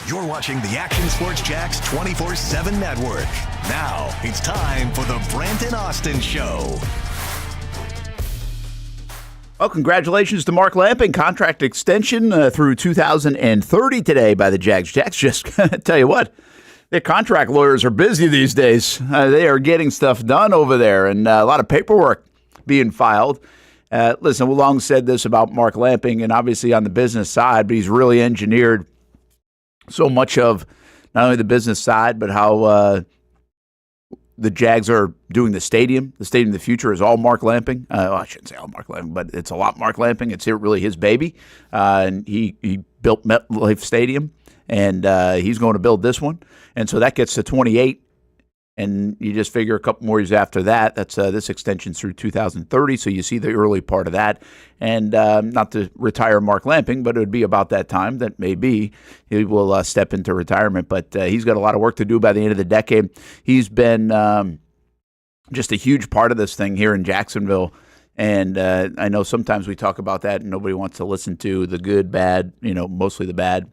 You're watching the Action Sports Jax 24/7 network. Now it's time for the Brent and Austen Show. Well, congratulations to Mark Lamping. Contract extension through 2030 today by the Jags. Jags, just tell you what, their contract lawyers are busy these days. They are getting stuff done over there, and a lot of paperwork being filed. Listen, we long said this about Mark Lamping, and obviously on the business side, but he's really engineered so much of not only the business side, but how the Jags are doing the stadium. The stadium of the future is all Mark Lamping. I shouldn't say all Mark Lamping, but it's a lot Mark Lamping. It's really his baby. And he built MetLife Stadium, and he's going to build this one. And so that gets to 28. And you just figure a couple more years after that. That's this extension through 2030. So you see the early part of that. And not to retire Mark Lamping, but it would be about that time that maybe he will step into retirement. But he's got a lot of work to do by the end of the decade. He's been just a huge part of this thing here in Jacksonville. And I know sometimes we talk about that and nobody wants to listen to the good, bad, mostly the bad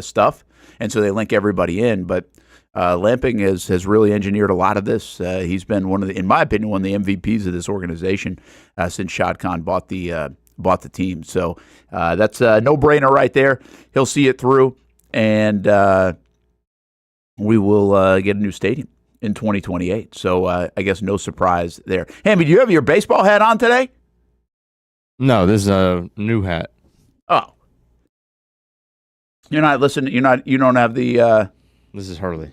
stuff. And so they link everybody in. But Lamping has really engineered a lot of this. He's been in my opinion, one of the MVPs of this organization since Shad Khan bought the team. So that's a no-brainer right there. He'll see it through, and we will get a new stadium in 2028. So I guess no surprise there. Hamby, do you have your baseball hat on today? No, this is a new hat. Oh, you're not listening. You don't have the. This is Hurley.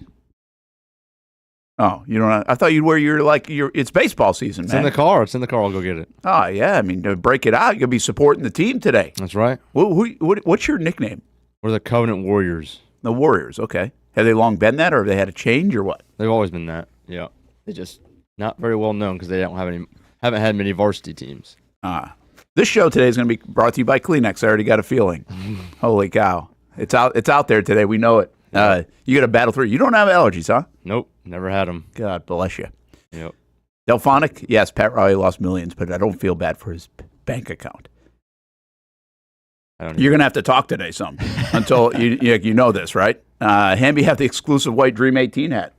Oh, you don't. I thought you'd wear your. It's baseball season, It's man. in the car. It's in the car. I'll go get it. Oh yeah, I mean to break it out, you're gonna be supporting the team today. That's right. What's your nickname? We're the Covenant Warriors. The Warriors. Okay. Have they long been that, or have they had a change, or what? They've always been that. Yeah. They just not very well known because they haven't had many varsity teams. This show today is going to be brought to you by Kleenex. I already got a feeling. Holy cow! It's out there today. We know it. You got to battle through. You don't have allergies, huh? Nope, never had them. God bless you. Yep. Delphonic, yes, Pat Riley lost millions, but I don't feel bad for his bank account. You're going to have to talk today some until you know this, right? Hamby have the exclusive white Dream 18 hat.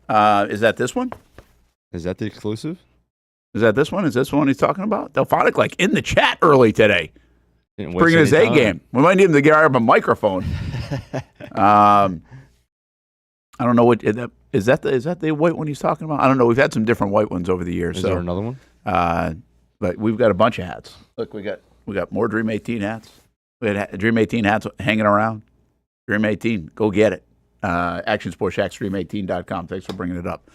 Is that this one? Is that the exclusive? Is that this one? Is this one he's talking about? Delphonic, in the chat early today. Bringing his A game. We might need him to get out of a microphone. I don't know what is that the white one he's talking about? I don't know. We've had some different white ones over the years. Is there another one? But we've got a bunch of hats. Look, we got more Dream 18 hats. We had Dream 18 hats hanging around. Dream 18, go get it. ActionSportsJaxDream18.com. Thanks for bringing it up,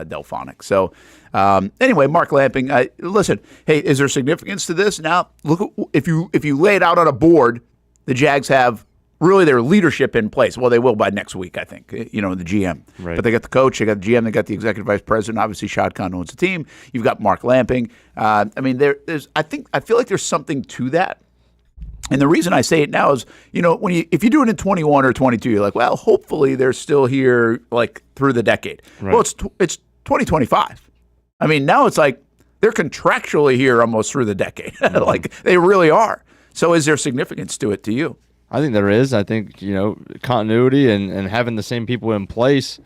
Delphonic. So anyway, Mark Lamping. Listen, hey, is there significance to this? Now, look, if you lay it out on a board, the Jags have really their leadership in place. Well, they will by next week, I think, the GM. Right. But they got the coach, they got the GM, they got the executive vice president. Obviously, Shad Khan owns the team. You've got Mark Lamping. I mean, I feel like there's something to that. And the reason I say it now is, if you do it in 21 or 22, you're like, well, hopefully they're still here like through the decade. Right. Well, it's 2025. I mean, now it's like they're contractually here almost through the decade. Mm-hmm. Like they really are. So is there significance to it to you? I think there is. I think, continuity and having the same people in place,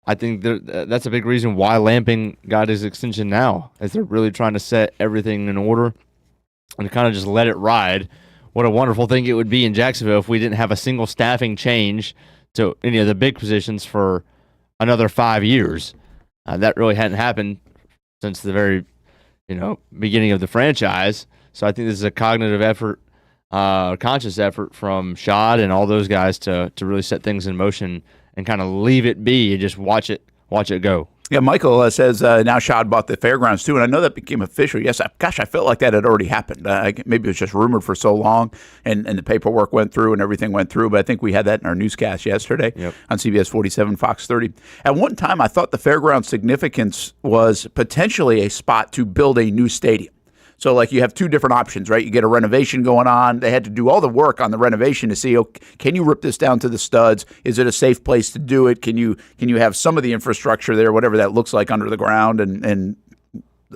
I think that's a big reason why Lamping got his extension now, as they're really trying to set everything in order and kind of just let it ride. What a wonderful thing it would be in Jacksonville if we didn't have a single staffing change to any of the big positions for another 5 years. That really hadn't happened since the very, beginning of the franchise. So I think this is a cognitive effort, conscious effort from Shad and all those guys to really set things in motion and kind of leave it be and just watch it go. Yeah, Michael says now Shad bought the fairgrounds too, and I know that became official. Yes, I felt like that had already happened. Maybe it was just rumored for so long, and the paperwork went through and everything went through, but I think we had that in our newscast yesterday on CBS 47, Fox 30. At one time, I thought the fairgrounds' significance was potentially a spot to build a new stadium. So, you have two different options, right? You get a renovation going on. They had to do all the work on the renovation to see, can you rip this down to the studs? Is it a safe place to do it? Can you have some of the infrastructure there, whatever that looks like under the ground and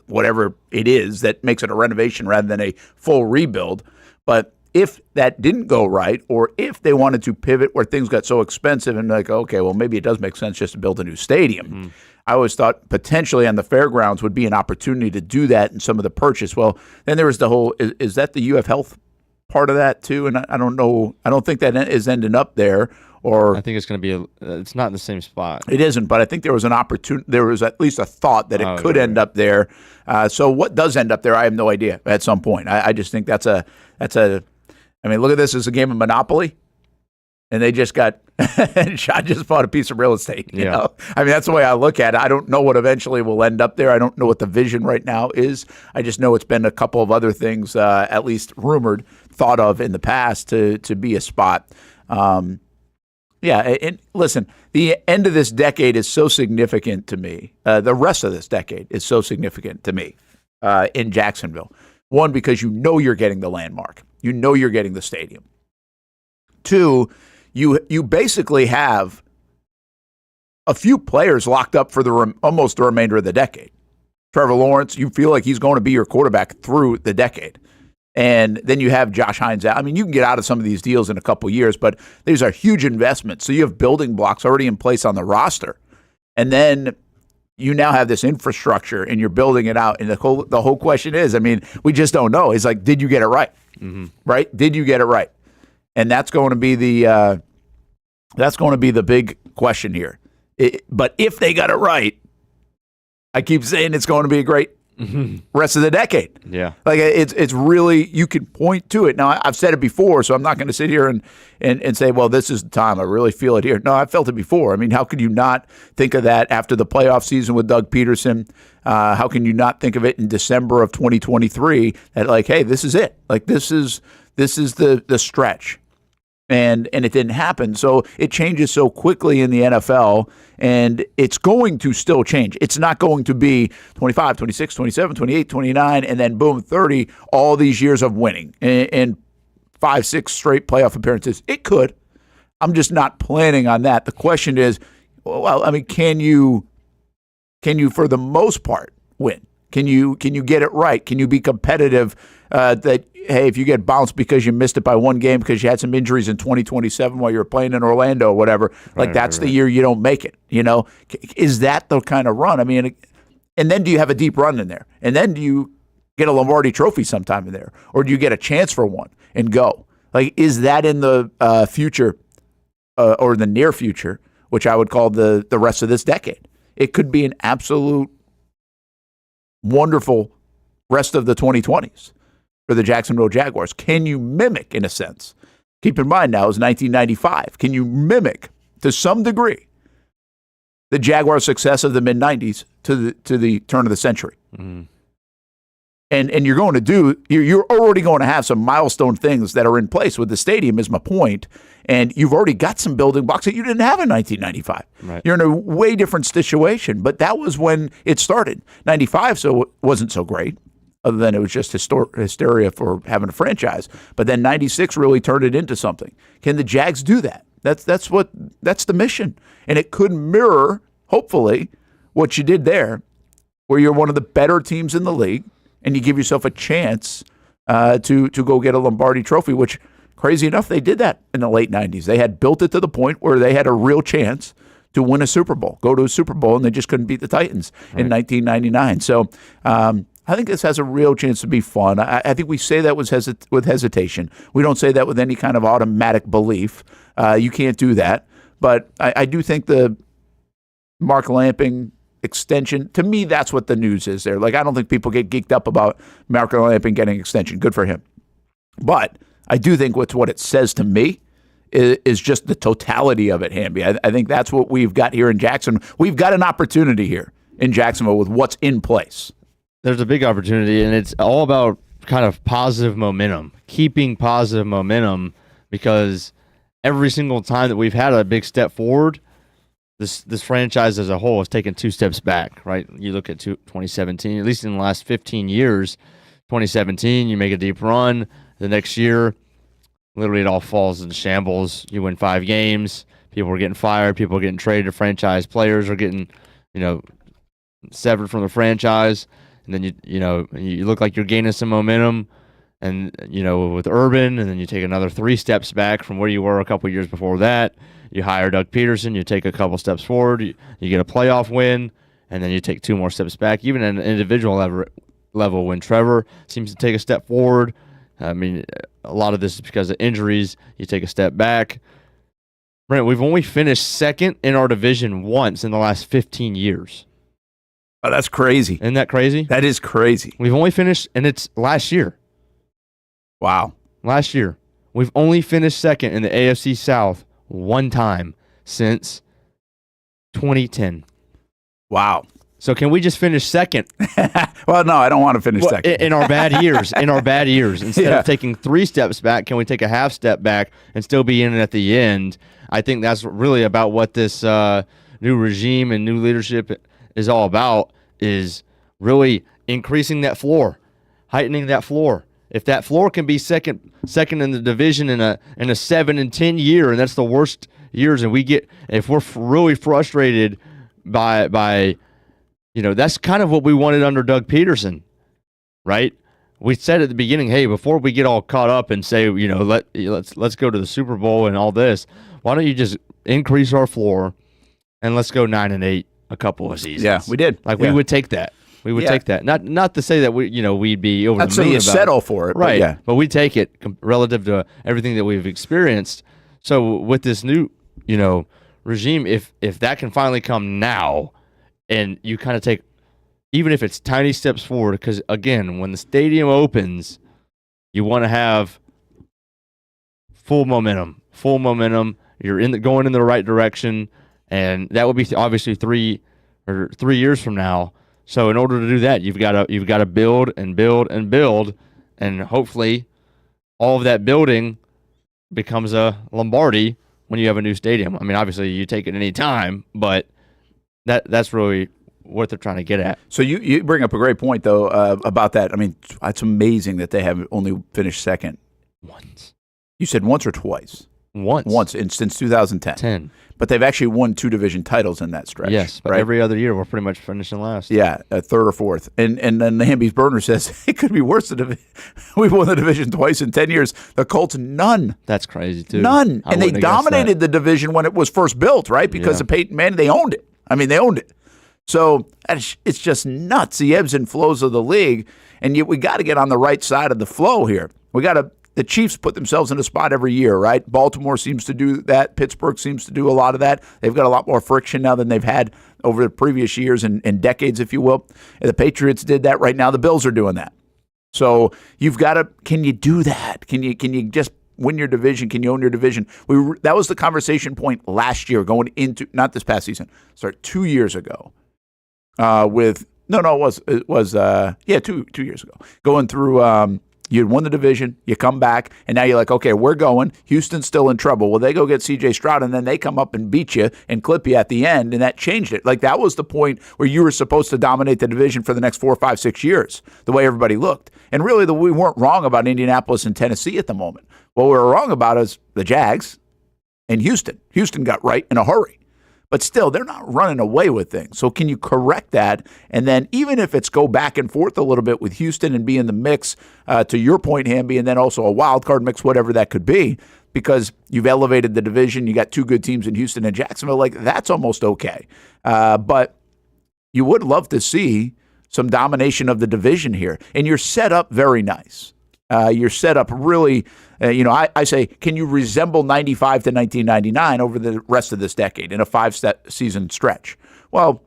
whatever it is that makes it a renovation rather than a full rebuild? But if that didn't go right, or if they wanted to pivot where things got so expensive and like, okay, well, maybe it does make sense just to build a new stadium. I always thought potentially on the fairgrounds would be an opportunity to do that in some of the purchase. Well, then there was the whole, is that the UF Health part of that too? And I don't know. I don't think that is ending up there. Or I think it's going to be it's not in the same spot. It isn't, but I think there was an opportunity. There was at least a thought that it could end up there. So what does end up there, I have no idea at some point. I just think that's a. I mean, look at this as a game of Monopoly, and they just got. I just bought a piece of real estate. You know? I mean, that's the way I look at it. I don't know what eventually will end up there. I don't know what the vision right now is. I just know it's been a couple of other things, at least rumored, thought of in the past to be a spot. Yeah, and listen, the end of this decade is so significant to me. The rest of this decade is so significant to me in Jacksonville. One, because you know you're getting the landmark. You know you're getting the stadium. Two, you basically have a few players locked up for almost the remainder of the decade. Trevor Lawrence, you feel like he's going to be your quarterback through the decade. And then you have Josh Hines out. I mean, you can get out of some of these deals in a couple years, but these are huge investments. So you have building blocks already in place on the roster. And then you now have this infrastructure and you're building it out. And the whole question is, I mean, we just don't know. It's like, did you get it right? Right? Did you get it right? And that's going to be the big question here. But if they got it right, I keep saying it's going to be a great rest of the decade. Yeah. Like it's really, you can point to it. Now, I've said it before, so I'm not going to sit here and say, well, this is the time. I really feel it here. No, I've felt it before. I mean, how could you not think of that after the playoff season with Doug Peterson? How can you not think of it in December of 2023 that like, hey, this is it. Like this is the stretch. And it didn't happen. So it changes so quickly in the NFL, and it's going to still change. It's not going to be 25, 26, 27, 28, 29, and then boom, 30, all these years of winning and 5, 6 straight playoff appearances. It could. I'm just not planning on that. The question is, well, I mean, can you for the most part win? Can you get it right? Can you be competitive? That hey, if you get bounced because you missed it by one game because you had some injuries in 2027 while you were playing in Orlando or whatever, like that's the year you don't make it. You know, is that the kind of run? I mean, and then do you have a deep run in there? And then do you get a Lombardi Trophy sometime in there, or do you get a chance for one and go? Like, is that in the future or the near future, which I would call the rest of this decade? It could be an absolute wonderful rest of the 2020s for the Jacksonville Jaguars. Can you mimic, in a sense? Keep in mind now, it's 1995. Can you mimic, to some degree, the Jaguars' success of the mid-90s to the turn of the century? Mm-hmm. And you're going to you're already going to have some milestone things that are in place with the stadium, is my point. And you've already got some building blocks that you didn't have in 1995. Right. You're in a way different situation, but that was when it started. 95 so wasn't so great, other than it was just hysteria for having a franchise. But then 96 really turned it into something. Can the Jags do that? That's the mission. And it could mirror, hopefully, what you did there, where you're one of the better teams in the league, and you give yourself a chance to go get a Lombardi Trophy, which, crazy enough, they did that in the late 90s. They had built it to the point where they had a real chance to win a Super Bowl, go to a Super Bowl, and they just couldn't beat the Titans in 1999. So I think this has a real chance to be fun. I think we say that with hesitation. We don't say that with any kind of automatic belief. You can't do that. But I do think the Mark Lamping extension, to me, that's what the news is there. Like, I don't think people get geeked up about Mark Lamping getting extension. Good for him. But I do think what it says to me is just the totality of it, Hamby. I think that's what we've got here in Jacksonville. We've got an opportunity here in Jacksonville with what's in place. There's a big opportunity, and it's all about kind of positive momentum, keeping positive momentum, because every single time that we've had a big step forward, this franchise as a whole has taken 2 steps back, right? You look at 2017, at least in the last 15 years, 2017, you make a deep run. The next year, literally it all falls into shambles. You win 5 games. People are getting fired. People are getting traded. Franchise players are getting, severed from the franchise. And then you look like you're gaining some momentum. and with Urban, and then you take another 3 steps back from where you were a couple years before that. You hire Doug Peterson, you take a couple steps forward, you get a playoff win, and then you take 2 more steps back. Even at an individual level, when Trevor seems to take a step forward, I mean, a lot of this is because of injuries. You take a step back. Brent, we've only finished second in our division once in the last 15 years. Oh, that's crazy. Isn't that crazy? That is crazy. We've only finished, and it's last year. Wow. Last year. We've only finished second in the AFC South one time since 2010. Wow. So can we just finish second? Well, no, I don't want to finish second. In our bad years. Instead of taking 3 steps back, can we take a half step back and still be in it at the end? I think that's really about what this new regime and new leadership is all about, is really increasing that floor, heightening that floor. If that floor can be second in the division in a 7-10 year, and that's the worst years, and if we're really frustrated by that's kind of what we wanted under Doug Peterson, right? We said at the beginning, hey, before we get all caught up and say, let's go to the Super Bowl and all this, why don't you just increase our floor and let's go 9-8 a couple of seasons? Yeah, we did. We would take that. We would take that. Not to say that we'd be over the moon. Not so you settle for it, right? But we take it relative to everything that we've experienced. So with this new regime, if that can finally come now, and you kind of take, even if it's tiny steps forward, because again, when the stadium opens, you want to have full momentum. You're going in the right direction, and that would be obviously 3 years from now. So in order to do that, you've got to build and build and build, and hopefully all of that building becomes a Lombardi when you have a new stadium. I mean, obviously you take it any time, but that's really what they're trying to get at. So you bring up a great point, though, about that. I mean, it's amazing that they have only finished second once. You said once or twice? Once since 2010. But they've actually won 2 division titles in that stretch. Yes, but every other year we're pretty much finishing last. Yeah, 3rd or 4th. And then the Hamby's Burner says it could be worse than we've won the division twice in 10 years. The Colts, none. That's crazy, too. None. And they dominated the division when it was first built, right? Because of Peyton Manning, they owned it. I mean, they owned it. So it's just nuts, the ebbs and flows of the league. And yet we got to get on the right side of the flow here. The Chiefs put themselves in a spot every year, right? Baltimore seems to do that. Pittsburgh seems to do a lot of that. They've got a lot more friction now than they've had over the previous years and decades, if you will. And the Patriots did that. Right now the Bills are doing that. So you've got to, can you do that? Can you just win your division? Can you own your division? That was the conversation point last year going into, not this past season, 2 years ago. It was 2 years ago. Going through, you had won the division, you come back, and now you're like, okay, we're going. Houston's still in trouble. Well, they go get C.J. Stroud, and then they come up and beat you and clip you at the end, and that changed it. Like, that was the point where you were supposed to dominate the division for the next 4, 5, 6 years, the way everybody looked. And really, we weren't wrong about Indianapolis and Tennessee at the moment. What we were wrong about is the Jags and Houston. Houston got right in a hurry. But still, they're not running away with things. So can you correct that? And then even if it's go back and forth a little bit with Houston and be in the mix, to your point, Hamby, and then also a wild card mix, whatever that could be, because you've elevated the division, you got 2 good teams in Houston and Jacksonville, like that's almost okay. But you would love to see some domination of the division here. And you're set up very nice. You're set up really, I say, can you resemble 95 to 1999 over the rest of this decade in a 5-season stretch? Well,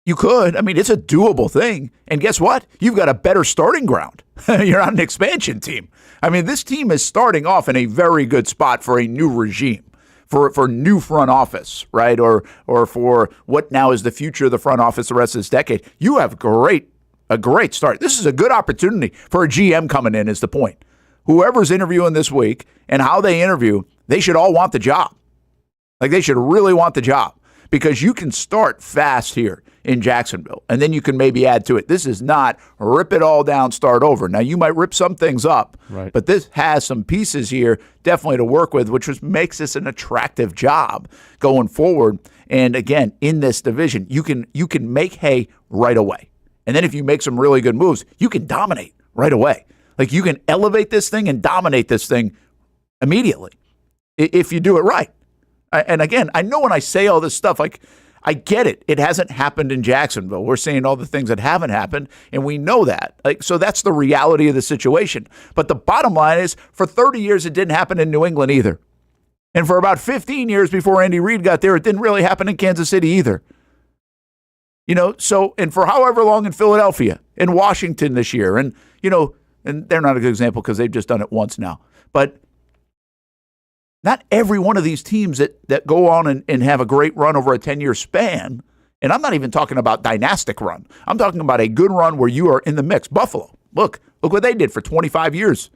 you could. I mean, it's a doable thing. And guess what? You've got a better starting ground. You're on an expansion team. I mean, this team is starting off in a very good spot for a new regime, for new front office, right? Or for what now is the future of the front office the rest of this decade. You have a great start. This is a good opportunity for a GM coming in, is the point. Whoever's interviewing this week and how they interview, they should all want the job. Like, they should really want the job, because you can start fast here in Jacksonville, and then you can maybe add to it. This is not rip it all down, start over. Now, you might rip some things up, right, but this has some pieces here definitely to work with, which makes this an attractive job going forward. And again, in this division, you can make hay right away. And then if you make some really good moves, you can dominate right away. Like, you can elevate this thing and dominate this thing immediately if you do it right. And again, I know when I say all this stuff, like, I get it. It hasn't happened in Jacksonville. We're saying all the things that haven't happened, and we know that. Like, so that's the reality of the situation. But the bottom line is, for 30 years, it didn't happen in New England either. And for about 15 years before Andy Reid got there, it didn't really happen in Kansas City either. So, and for however long in Philadelphia, in Washington this year, and, and they're not a good example because they've just done it once now. But not every one of these teams that go on and have a great run over a 10-year span, and I'm not even talking about dynastic run. I'm talking about a good run where you are in the mix. Buffalo, look what they did for 25 years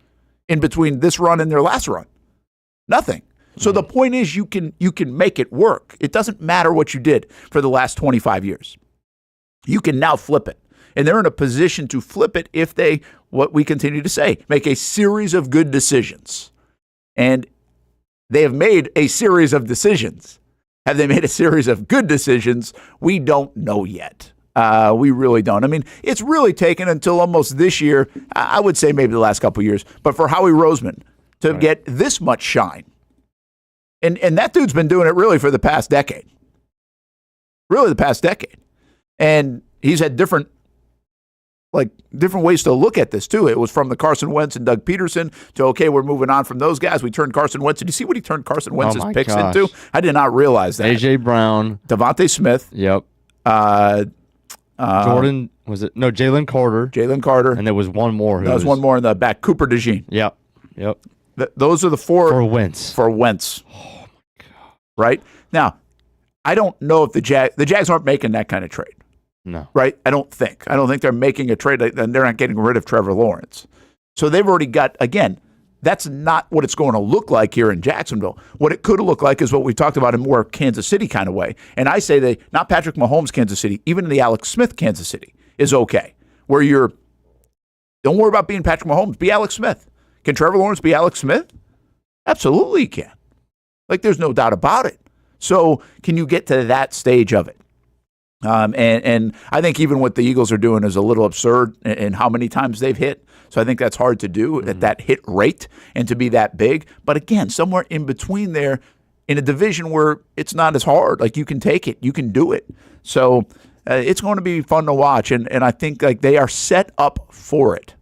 in between this run and their last run. Nothing. So the point is, you can make it work. It doesn't matter what you did for the last 25 years. You can now flip it. And they're in a position to flip it if they, what we continue to say, make a series of good decisions. And they have made a series of decisions. Have they made a series of good decisions? We don't know yet. We really don't. I mean, it's really taken until almost this year, I would say maybe the last couple of years, but for Howie Roseman to get this much shine. And that dude's been doing it really for the past decade. Really the past decade. And he's had different ways to look at this, too. It was from the Carson Wentz and Doug Peterson to, okay, we're moving on from those guys. We turned Carson Wentz. Did you see what he turned Carson Wentz's picks into? I did not realize that. A.J. Brown. Devontae Smith. Yep. Jordan, was it? No, Jalen Carter. Jalen Carter. And there was one more. There was one more in the back. Cooper DeJean. Yep. Those are the four. For Wentz. For Wentz. Oh, my God. Right? Now, I don't know if the Jags aren't making that kind of trade. No. Right? I don't think they're making a trade, and they're not getting rid of Trevor Lawrence. So they've already got, again, that's not what it's going to look like here in Jacksonville. What it could look like is what we talked about in more Kansas City kind of way. And I say not Patrick Mahomes, Kansas City, even in the Alex Smith, Kansas City is okay. Where don't worry about being Patrick Mahomes, be Alex Smith. Can Trevor Lawrence be Alex Smith? Absolutely he can. Like, there's no doubt about it. So can you get to that stage of it? And I think even what the Eagles are doing is a little absurd in how many times they've hit. So I think that's hard to do at that hit rate and to be that big. But again, somewhere in between there in a division where it's not as hard. Like, you can take it. You can do it. So it's going to be fun to watch. And I think like they are set up for it.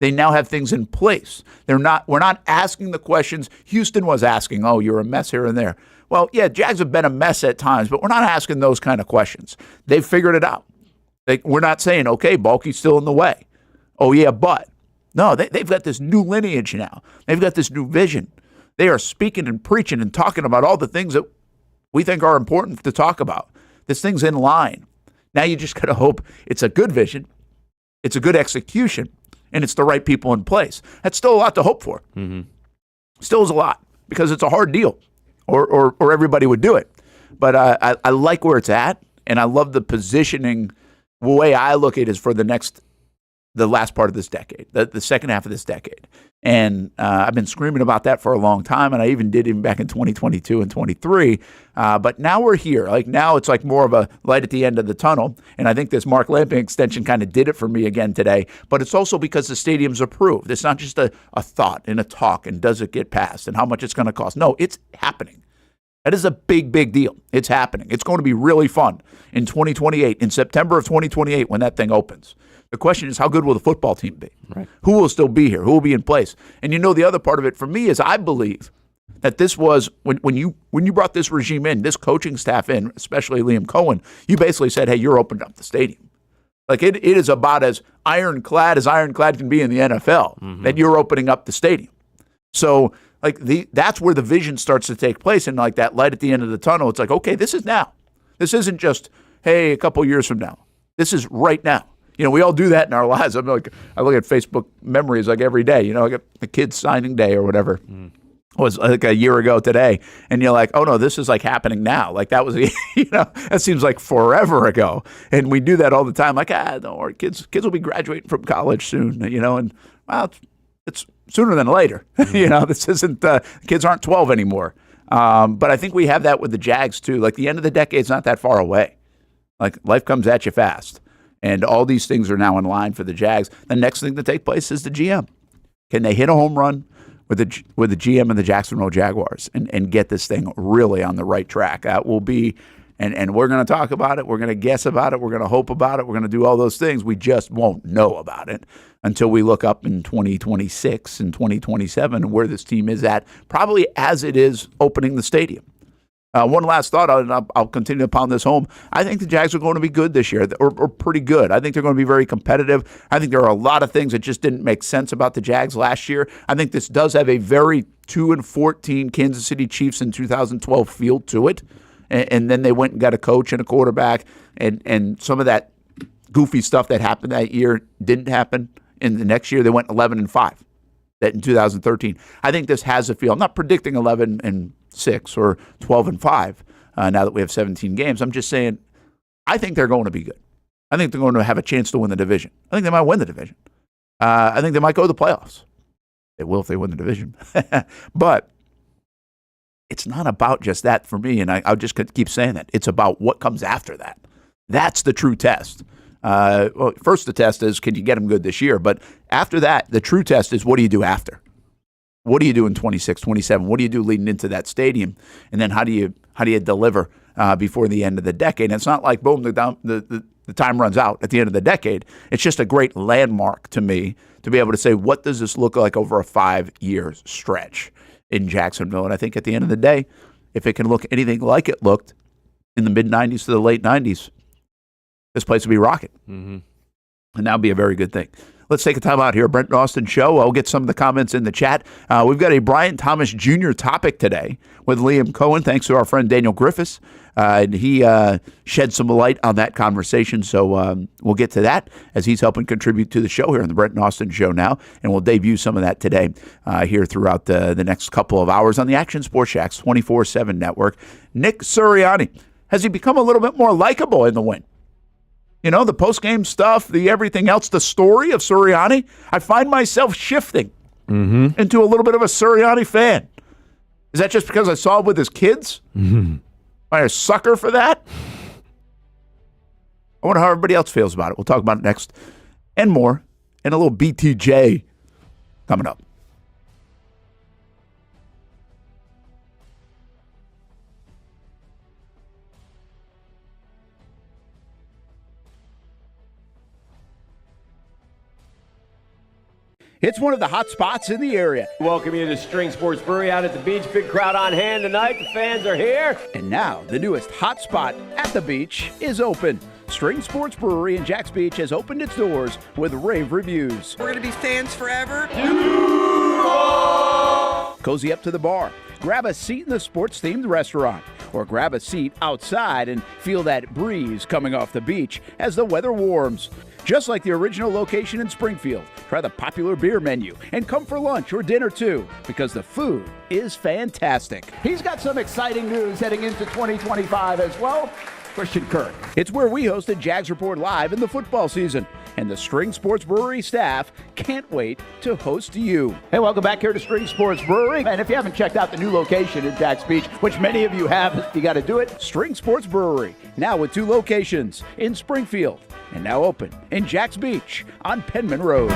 They now have things in place. We're not asking the questions Houston was asking. Oh, you're a mess here and there. Well, yeah, Jags have been a mess at times, but we're not asking those kind of questions. They've figured it out. We're not saying, okay, Bulky's still in the way. Oh, yeah, but. No, they've got this new lineage now. They've got this new vision. They are speaking and preaching and talking about all the things that we think are important to talk about. This thing's in line. Now you just got to hope it's a good vision, it's a good execution, and it's the right people in place. That's still a lot to hope for. Mm-hmm. Still is a lot because it's a hard deal. Or everybody would do it. But I like where it's at, and I love the positioning. The way I look at it is for the last part of this decade, the second half of this decade. And I've been screaming about that for a long time, and I even did back in 2022 and 23. But now we're here. Like, now it's like more of a light at the end of the tunnel. And I think this Mark Lamping extension kind of did it for me again today. But it's also because the stadium's approved. It's not just a thought and a talk and does it get passed and how much it's going to cost. No, it's happening. That is a big, big deal. It's happening. It's going to be really fun in 2028, in September of 2028 when that thing opens. The question is, how good will the football team be? Right. Who will still be here? Who will be in place? And the other part of it for me is I believe that this was, when you brought this regime in, this coaching staff in, especially Liam Cohen, you basically said, hey, you're opening up the stadium. Like, it is about as ironclad can be in the NFL, that you're opening up the stadium. So, like, that's where the vision starts to take place, and like that light at the end of the tunnel, it's like, okay, this is now. This isn't just, hey, a couple years from now. This is right now. We all do that in our lives. I look at Facebook memories like every day. I get the kids' signing day or whatever. It was like a year ago today, and you're like, oh no, this is like happening now. Like, that was, that seems like forever ago. And we do that all the time. Like, don't worry, kids will be graduating from college soon. And well, it's sooner than later. This isn't, kids aren't 12 anymore. But I think we have that with the Jags too. Like, the end of the decade's not that far away. Like, life comes at you fast. And all these things are now in line for the Jags. The next thing to take place is the GM. Can they hit a home run with the GM and the Jacksonville Jaguars and get this thing really on the right track? That will be, and we're going to talk about it. We're going to guess about it. We're going to hope about it. We're going to do all those things. We just won't know about it until we look up in 2026 and 2027 where this team is at, probably as it is opening the stadium. One last thought, and I'll continue to pound this home. I think the Jags are going to be good this year, or pretty good. I think they're going to be very competitive. I think there are a lot of things that just didn't make sense about the Jags last year. I think this does have a very 2-14 Kansas City Chiefs in 2012 feel to it. And then they went and got a coach and a quarterback, and some of that goofy stuff that happened that year didn't happen. In the next year, they went 11-5. That in 2013, I think this has a feel. I'm not predicting 11-6 or 12-5 now that we have 17 games. I'm just saying, I think they're going to be good. I think they're going to have a chance to win the division. I think they might win the division. I think they might go to the playoffs. They will if they win the division. But it's not about just that for me, and I'll just keep saying that. It's about what comes after that. That's the true test. Well, first, the test is, can you get them good this year? But after that, the true test is, what do you do after? What do you do in 26, 27? What do you do leading into that stadium? And then how do you deliver before the end of the decade? And it's not like, boom, the time runs out at the end of the decade. It's just a great landmark to me to be able to say, what does this look like over a 5-year stretch in Jacksonville? And I think at the end of the day, if it can look anything like it looked in the mid-'90s to the late '90s, this place will be rocking. Mm-hmm. And that would be a very good thing. Let's take a time out here. Brent and Austen Show. I'll get some of the comments in the chat. We've got a Brian Thomas Jr. topic today with Liam Cohen, thanks to our friend Daniel Griffiths. And he shed some light on that conversation. So we'll get to that as he's helping contribute to the show here on the Brent and Austen Show now. And we'll debut some of that today here throughout the next couple of hours on the Action Sports Jacks 24/7 network. Nick Sirianni, has he become a little bit more likable in the win? You know, the post-game stuff, the everything else, the story of Sirianni, I find myself shifting into a little bit of a Sirianni fan. Is that just because I saw it with his kids? Am I a sucker for that? I wonder how everybody else feels about it. We'll talk about it next and more, and a little BTJ coming up. It's one of the hot spots in the area. Welcome you to String Sports Brewery out at the beach. Big crowd on hand tonight. The fans are here. And now, the newest hot spot at the beach is open. String Sports Brewery in Jacks Beach has opened its doors with rave reviews. We're going to be fans forever. Cozy up to the bar. Grab a seat in the sports-themed restaurant, or grab a seat outside and feel that breeze coming off the beach as the weather warms. Just like the original location in Springfield, try the popular beer menu and come for lunch or dinner too, because the food is fantastic. He's got some exciting news heading into 2025 as well. Christian Kirk. It's where we hosted Jags Report Live in the football season, and the String Sports Brewery staff can't wait to host you. Hey, welcome back here to String Sports Brewery. And if you haven't checked out the new location in Jacks Beach, which many of you have, you got to do it. String Sports Brewery, now with 2 locations in Springfield, and now open in Jacks Beach on Penman Road.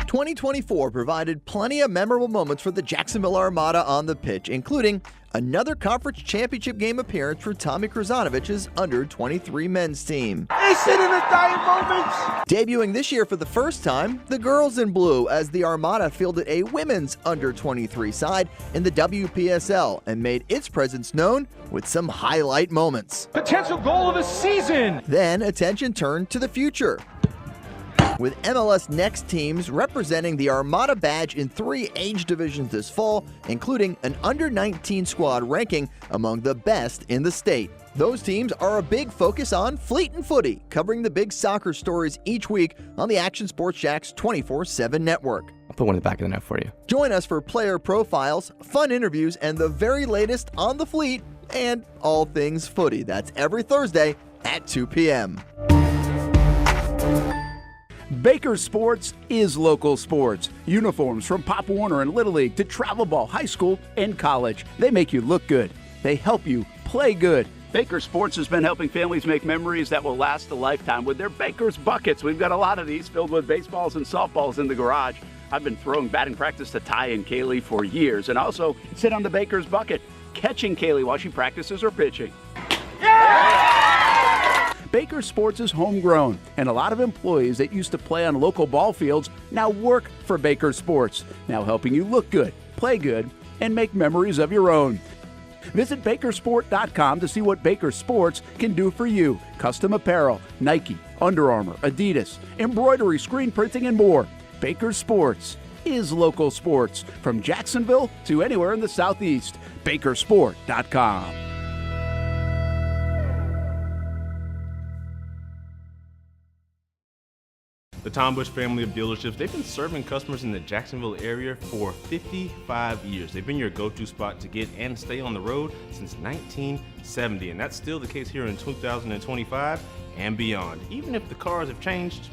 2024 provided plenty of memorable moments for the Jacksonville Armada on the pitch, including another conference championship game appearance for Tommy Kruzanovich's under-23 men's team. They sit in the dying moments. Debuting this year for the first time, the girls in blue, as the Armada fielded a women's under-23 side in the WPSL and made its presence known with some highlight moments. Potential goal of the season. Then attention turned to the future, with MLS Next teams representing the Armada badge in 3 age divisions this fall, including an under-19 squad ranking among the best in the state. Those teams are a big focus on Fleet and Footy, covering the big soccer stories each week on the Action Sports Jacks 24/7 network. I'll put one in the back of the net for you. Join us for player profiles, fun interviews, and the very latest on the Fleet and all things footy. That's every Thursday at 2 p.m. Baker Sports is local sports. Uniforms from Pop Warner and Little League to travel ball, high school, and college. They make you look good. They help you play good. Baker Sports has been helping families make memories that will last a lifetime with their Baker's Buckets. We've got a lot of these filled with baseballs and softballs in the garage. I've been throwing batting practice to Ty and Kaylee for years, and also sit on the Baker's Bucket, catching Kaylee while she practices her pitching. Yeah! Baker Sports is homegrown, and a lot of employees that used to play on local ball fields now work for Baker Sports, now helping you look good, play good, and make memories of your own. Visit Bakersport.com to see what Baker Sports can do for you. Custom apparel, Nike, Under Armour, Adidas, embroidery, screen printing, and more. Baker Sports is local sports from Jacksonville to anywhere in the Southeast. Bakersport.com. The Tom Bush family of dealerships, they've been serving customers in the Jacksonville area for 55 years. They've been your go-to spot to get and stay on the road since 1970, and that's still the case here in 2025 and beyond, even if the cars have changed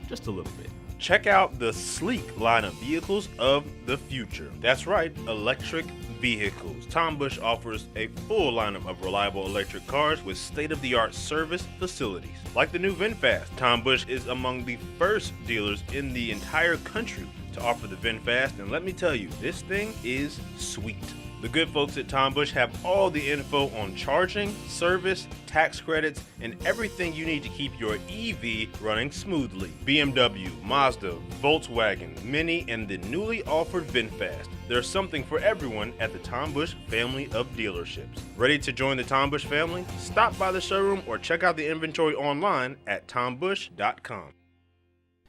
just a little bit. Check out the sleek line of vehicles of the future. That's right, electric vehicles. Tom Bush offers a full lineup of reliable electric cars with state-of-the-art service facilities. Like the new VinFast, Tom Bush is among the first dealers in the entire country to offer the VinFast, and let me tell you, this thing is sweet. The good folks at Tom Bush have all the info on charging, service, tax credits, and everything you need to keep your EV running smoothly. BMW, Mazda, Volkswagen, Mini, and the newly offered VinFast. There's something for everyone at the Tom Bush family of dealerships. Ready to join the Tom Bush family? Stop by the showroom or check out the inventory online at tombush.com.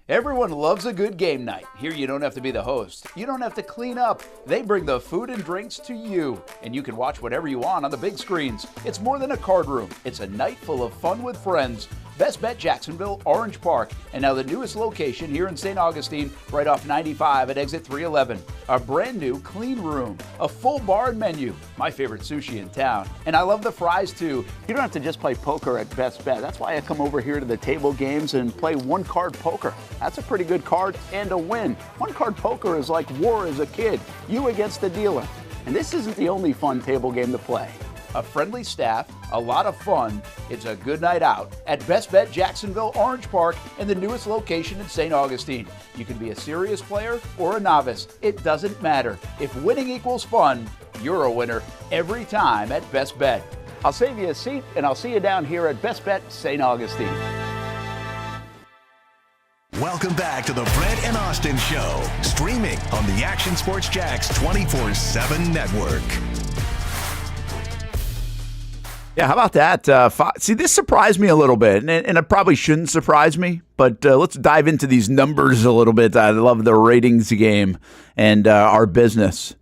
Everyone loves a good game night. Here you don't have to be the host. You don't have to clean up. They bring the food and drinks to you, and you can watch whatever you want on the big screens. It's more than a card room. It's a night full of fun with friends. Best Bet Jacksonville, Orange Park, and now the newest location here in St. Augustine, right off 95 at exit 311. A brand new clean room, a full bar and menu, my favorite sushi in town. And I love the fries too. You don't have to just play poker at Best Bet. That's why I come over here to the table games and play one card poker. That's a pretty good card and a win. One card poker is like war as a kid, you against the dealer. And this isn't the only fun table game to play. A friendly staff, a lot of fun. It's a good night out at Best Bet Jacksonville, Orange Park, and the newest location in St. Augustine. You can be a serious player or a novice. It doesn't matter. If winning equals fun, you're a winner every time at Best Bet. I'll save you a seat, and I'll see you down here at Best Bet St. Augustine. Welcome back to the Brent and Austen Show, streaming on the Action Sports Jax 24/7 network. Yeah, how about that? See, this surprised me a little bit, and it probably shouldn't surprise me, but let's dive into these numbers a little bit. I love the ratings game and our business.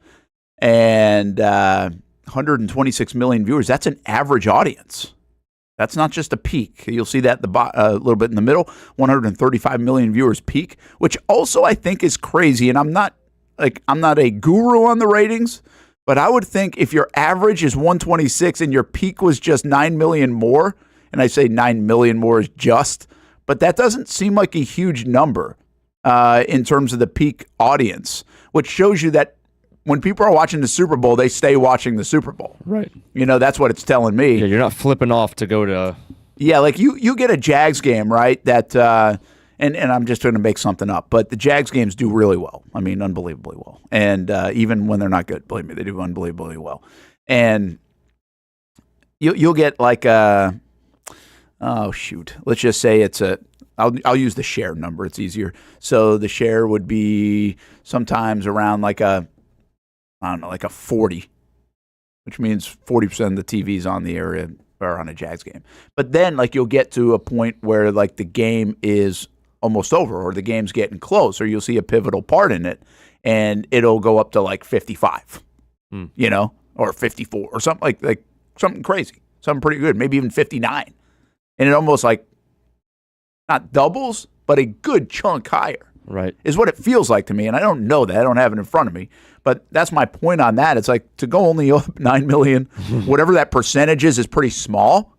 And 126 million viewers, that's an average audience. That's not just a peak. You'll see that a little bit in the middle, 135 million viewers peak, which also I think is crazy. And I'm not a guru on the ratings, but I would think if your average is 126 and your peak was just 9 million more, and I say 9 million more is just, but that doesn't seem like a huge number in terms of the peak audience, which shows you that when people are watching the Super Bowl, they stay watching the Super Bowl. Right. You know, that's what it's telling me. Yeah, you're not flipping off to go to... Yeah, like you get a Jags game, right, that and I'm just going to make something up, but the Jags games do really well. I mean, unbelievably well. And even when they're not good, believe me, they do unbelievably well. And you'll get like let's just say it's I'll use the share number. It's easier. So the share would be sometimes around like a 40, which means 40% of the TVs on the area are on a Jags game. But then like you'll get to a point where like the game is almost over or the game's getting close or you'll see a pivotal part in it and it'll go up to like 55, you know, or 54 or something like something crazy, something pretty good, maybe even 59. And it almost like not doubles, but a good chunk higher. Right. Is what it feels like to me. And I don't know that. I don't have it in front of me. But that's my point on that. It's like to go only up 9 million, whatever that percentage is pretty small,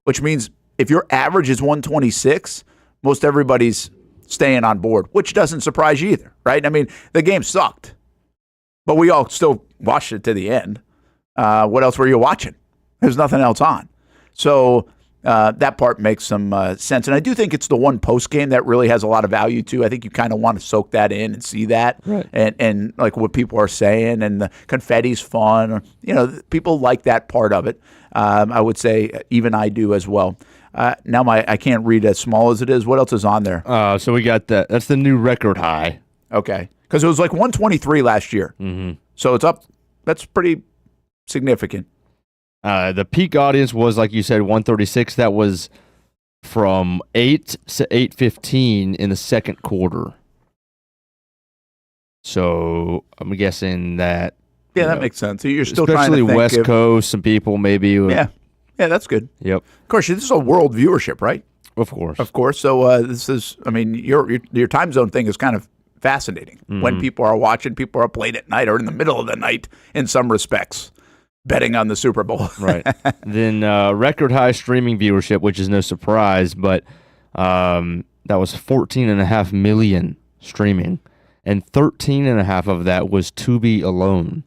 which means if your average is 126, most everybody's staying on board, which doesn't surprise you either, right? I mean, the game sucked, but we all still watched it to the end. What else were you watching? There's nothing else on. So that part makes some sense. And I do think it's the one post game that really has a lot of value too. I think you kind of want to soak that in and see that, right. and like what people are saying, and the confetti's fun. People like that part of it. I would say even I do as well. Now I can't read as small as it is. What else is on there? So we got that. That's the new record high. Okay, because it was like 123 last year. Mm-hmm. So it's up. That's pretty significant. The peak audience was, like you said, 136. That was from 8 to 8:15 in the second quarter. So I'm guessing that. Yeah, that makes sense. So you're still especially trying to think West Coast, some people maybe. Yeah, that's good. Yep. Of course, this is a world viewership, right? Of course. Of course. So this is, I mean, your time zone thing is kind of fascinating. Mm-hmm. When people are watching, people are up late at night or in the middle of the night in some respects, betting on the Super Bowl. Right. Then record high streaming viewership, which is no surprise, but that was 14.5 million streaming, and 13.5 of that was Tubi alone.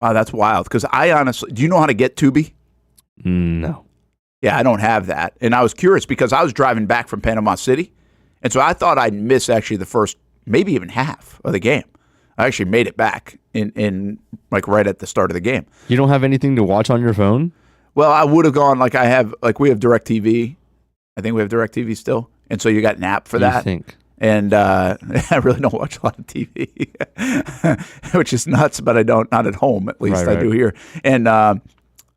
Wow, that's wild. Because I honestly, do you know how to get Tubi? No. Yeah, I don't have that. And I was curious because I was driving back from Panama City, and so I thought I'd miss actually the first, maybe even half of the game. I actually made it back in like right at the start of the game. You don't have anything to watch on your phone? Well, I would have gone we have DirecTV. I think we have DirecTV still. And so you got an app for that. You think? And I really don't watch a lot of TV, which is nuts, but I don't, not at home, at least. Right. I do here. And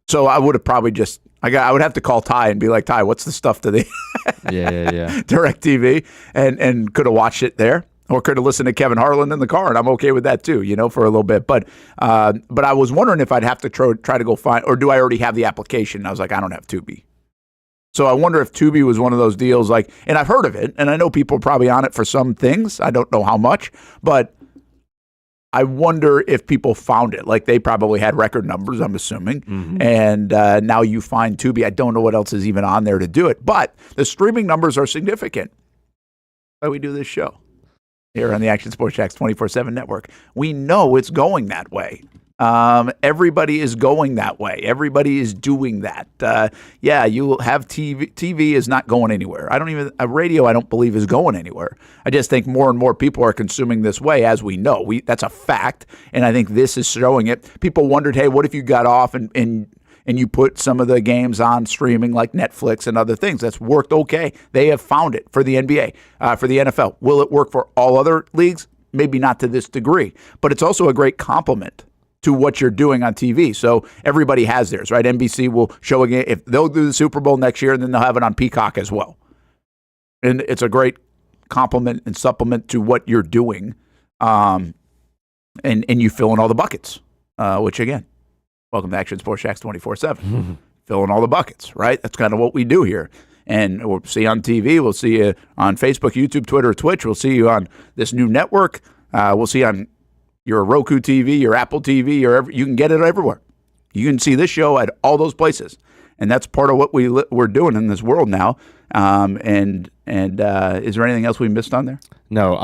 so I would have probably just, I would have to call Ty and be like, Ty, what's the stuff to the Yeah. DirecTV? And could have watched it there. Or could have listened to Kevin Harlan in the car, and I'm okay with that too, for a little bit. But I was wondering if I'd have to try to go find, or do I already have the application? And I was like, I don't have Tubi. So I wonder if Tubi was one of those deals, and I've heard of it, and I know people are probably on it for some things. I don't know how much, but I wonder if people found it. Like they probably had record numbers, I'm assuming, and now you find Tubi. I don't know what else is even on there to do it, but the streaming numbers are significant. Why we do this show here on the Action Sports Jacks 24/7 network. We know it's going that way. Everybody is going that way. Everybody is doing that. You have TV. TV is not going anywhere. Radio I don't believe is going anywhere. I just think more and more people are consuming this way, as we know. That's a fact, and I think this is showing it. People wondered, hey, what if you got off and you put some of the games on streaming like Netflix and other things? That's worked okay. They have found it for the NBA, for the NFL. Will it work for all other leagues? Maybe not to this degree, but it's also a great complement to what you're doing on TV. So everybody has theirs, right? NBC will show a game. If they'll do the Super Bowl next year, and then they'll have it on Peacock as well. And it's a great complement and supplement to what you're doing. And you fill in all the buckets, which again, welcome to Action Sports Jacks 24/7. Fill in all the buckets, right? That's kind of what we do here. And we'll see you on TV. We'll see you on Facebook, YouTube, Twitter, Twitch. We'll see you on this new network. We'll see you on your Roku TV, your Apple TV, you can get it everywhere. You can see this show at all those places. And that's part of what we're doing in this world now. And is there anything else we missed on there? No,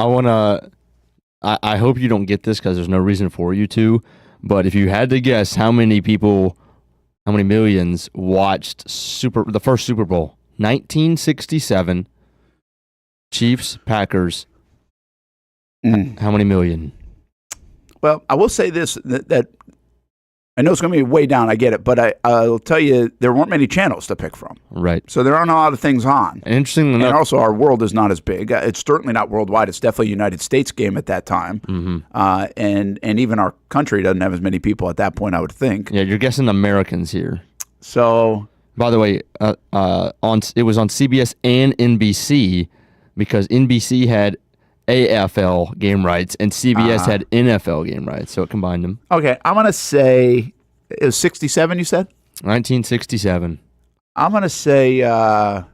I hope you don't get this because there's no reason for you to. But if you had to guess how many millions watched the first Super Bowl, 1967, Chiefs, Packers, how many million? Well, I will say this, that I know it's going to be way down, I get it, but I'll tell you, there weren't many channels to pick from. Right. So there aren't a lot of things on. Interesting enough. And also, our world is not as big. It's certainly not worldwide. It's definitely a United States game at that time. And even our country doesn't have as many people at that point, I would think. Yeah, you're guessing Americans here. So, by the way, it was on CBS and NBC because NBC had AFL game rights and CBS had NFL game rights, so it combined them. Okay, I'm going to say it was 67, you said? 1967. I'm going to say, let's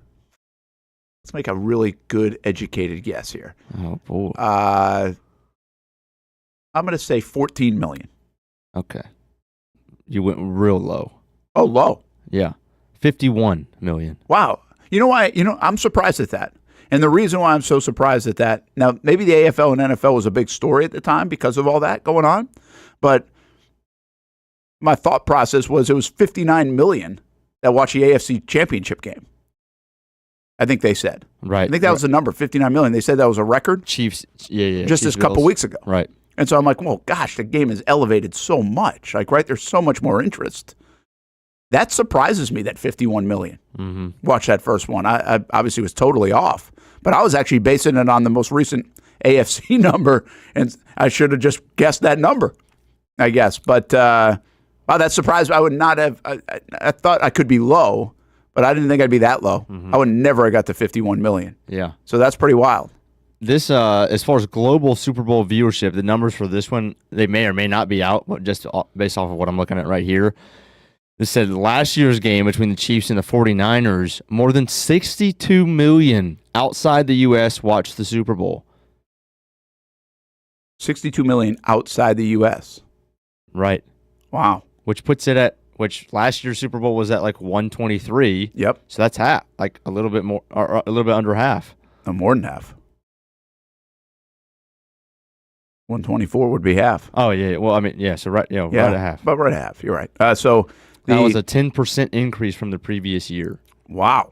make a really good educated guess here. Oh, boy. I'm going to say 14 million. Okay. You went real low. Oh, low. Yeah. 51 million. Wow. You know why? I'm surprised at that. And the reason why I'm so surprised at that, now maybe the AFL and NFL was a big story at the time because of all that going on, but my thought process was it was 59 million that watch the AFC Championship game. I think they said. Right. I think that was the number, 59 million. They said that was a record. Chiefs, yeah. Just Chiefs this couple Bills. weeks ago. Right. And so I'm like, well, gosh, the game is elevated so much. Like, right, there's so much more interest. That surprises me, that 51 million. Mm-hmm. Watch that first one. I obviously was totally off. But I was actually basing it on the most recent AFC number, and I should have just guessed that number, I guess. But, wow, that surprised me. I would not have, I thought I could be low, but I didn't think I'd be that low. I would never have got to 51 million. Yeah. So that's pretty wild. This, as far as global Super Bowl viewership, the numbers for this one, they may or may not be out, but just based off of what I'm looking at right here. This said last year's game between the Chiefs and the 49ers, more than 62 million outside the U.S. watched the Super Bowl. 62 million outside the U.S. Right. Wow. Which puts it at, which last year's Super Bowl was at like 123. Yep. So that's half, like a little bit more, or a little bit under half. No, more than half. 124 would be half. Oh, yeah. Well, I mean, yeah. So right, right at half. But right at half. You're right. So that was a 10% increase from the previous year. Wow.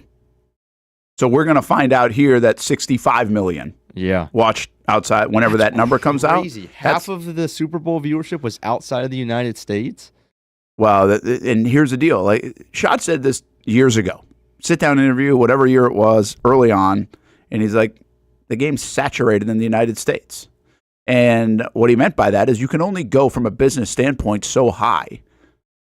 So we're going to find out here that 65 million. Yeah. Watched outside whenever that number comes out. Crazy. Half of the Super Bowl viewership was outside of the United States. Well, and here's the deal. Like Schott said this years ago. Sit down interview, whatever year it was, early on, and he's like, the game's saturated in the United States. And what he meant by that is you can only go from a business standpoint so high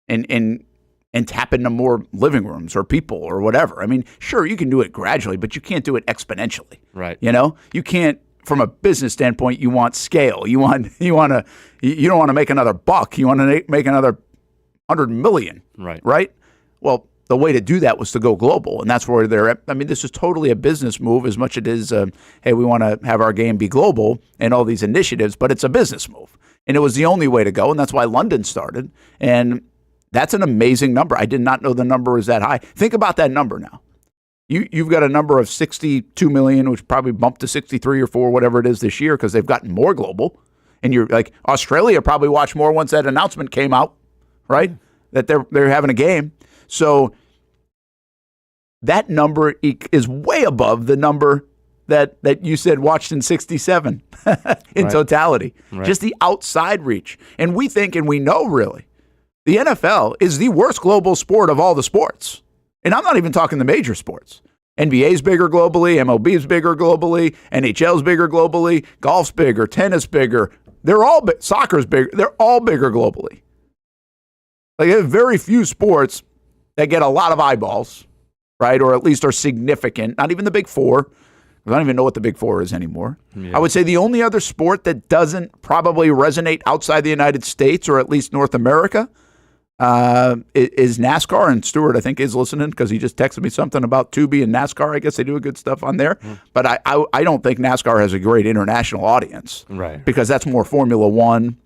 and tap into more living rooms or people or whatever. I mean, sure, you can do it gradually, but you can't do it exponentially. Right. You know, you can't, from a business standpoint, you want scale. You don't want to make another buck. You want to make another 100 million. Right. Right? Well, the way to do that was to go global, and that's where they're at. I mean, this is totally a business move as much as it is, hey, we want to have our game be global and all these initiatives, but it's a business move. And it was the only way to go, and that's why London started. And that's an amazing number. I did not know the number was that high. Think about that number now. You've got a number of 62 million, which probably bumped to 63 or 4, whatever it is this year, because they've gotten more global. And you're like, Australia probably watched more once that announcement came out, right? That they're having a game. So that number is way above the number that you said watched in 67 in totality. Right. Just the outside reach. And we think and we know really, the NFL is the worst global sport of all the sports. And I'm not even talking the major sports. NBA's bigger globally, MLB's bigger globally, NHL's bigger globally, golf's bigger, tennis bigger. They're all soccer's bigger. They're all bigger globally. Like there are very few sports that get a lot of eyeballs, right? Or at least are significant. Not even the big four. I don't even know what the big four is anymore. Yeah. I would say the only other sport that doesn't probably resonate outside the United States or at least North America is NASCAR. And Stuart, I think, is listening because he just texted me something about Tubi and NASCAR. I guess they do good stuff on there. But I don't think NASCAR has a great international audience. Right. Because that's more Formula One.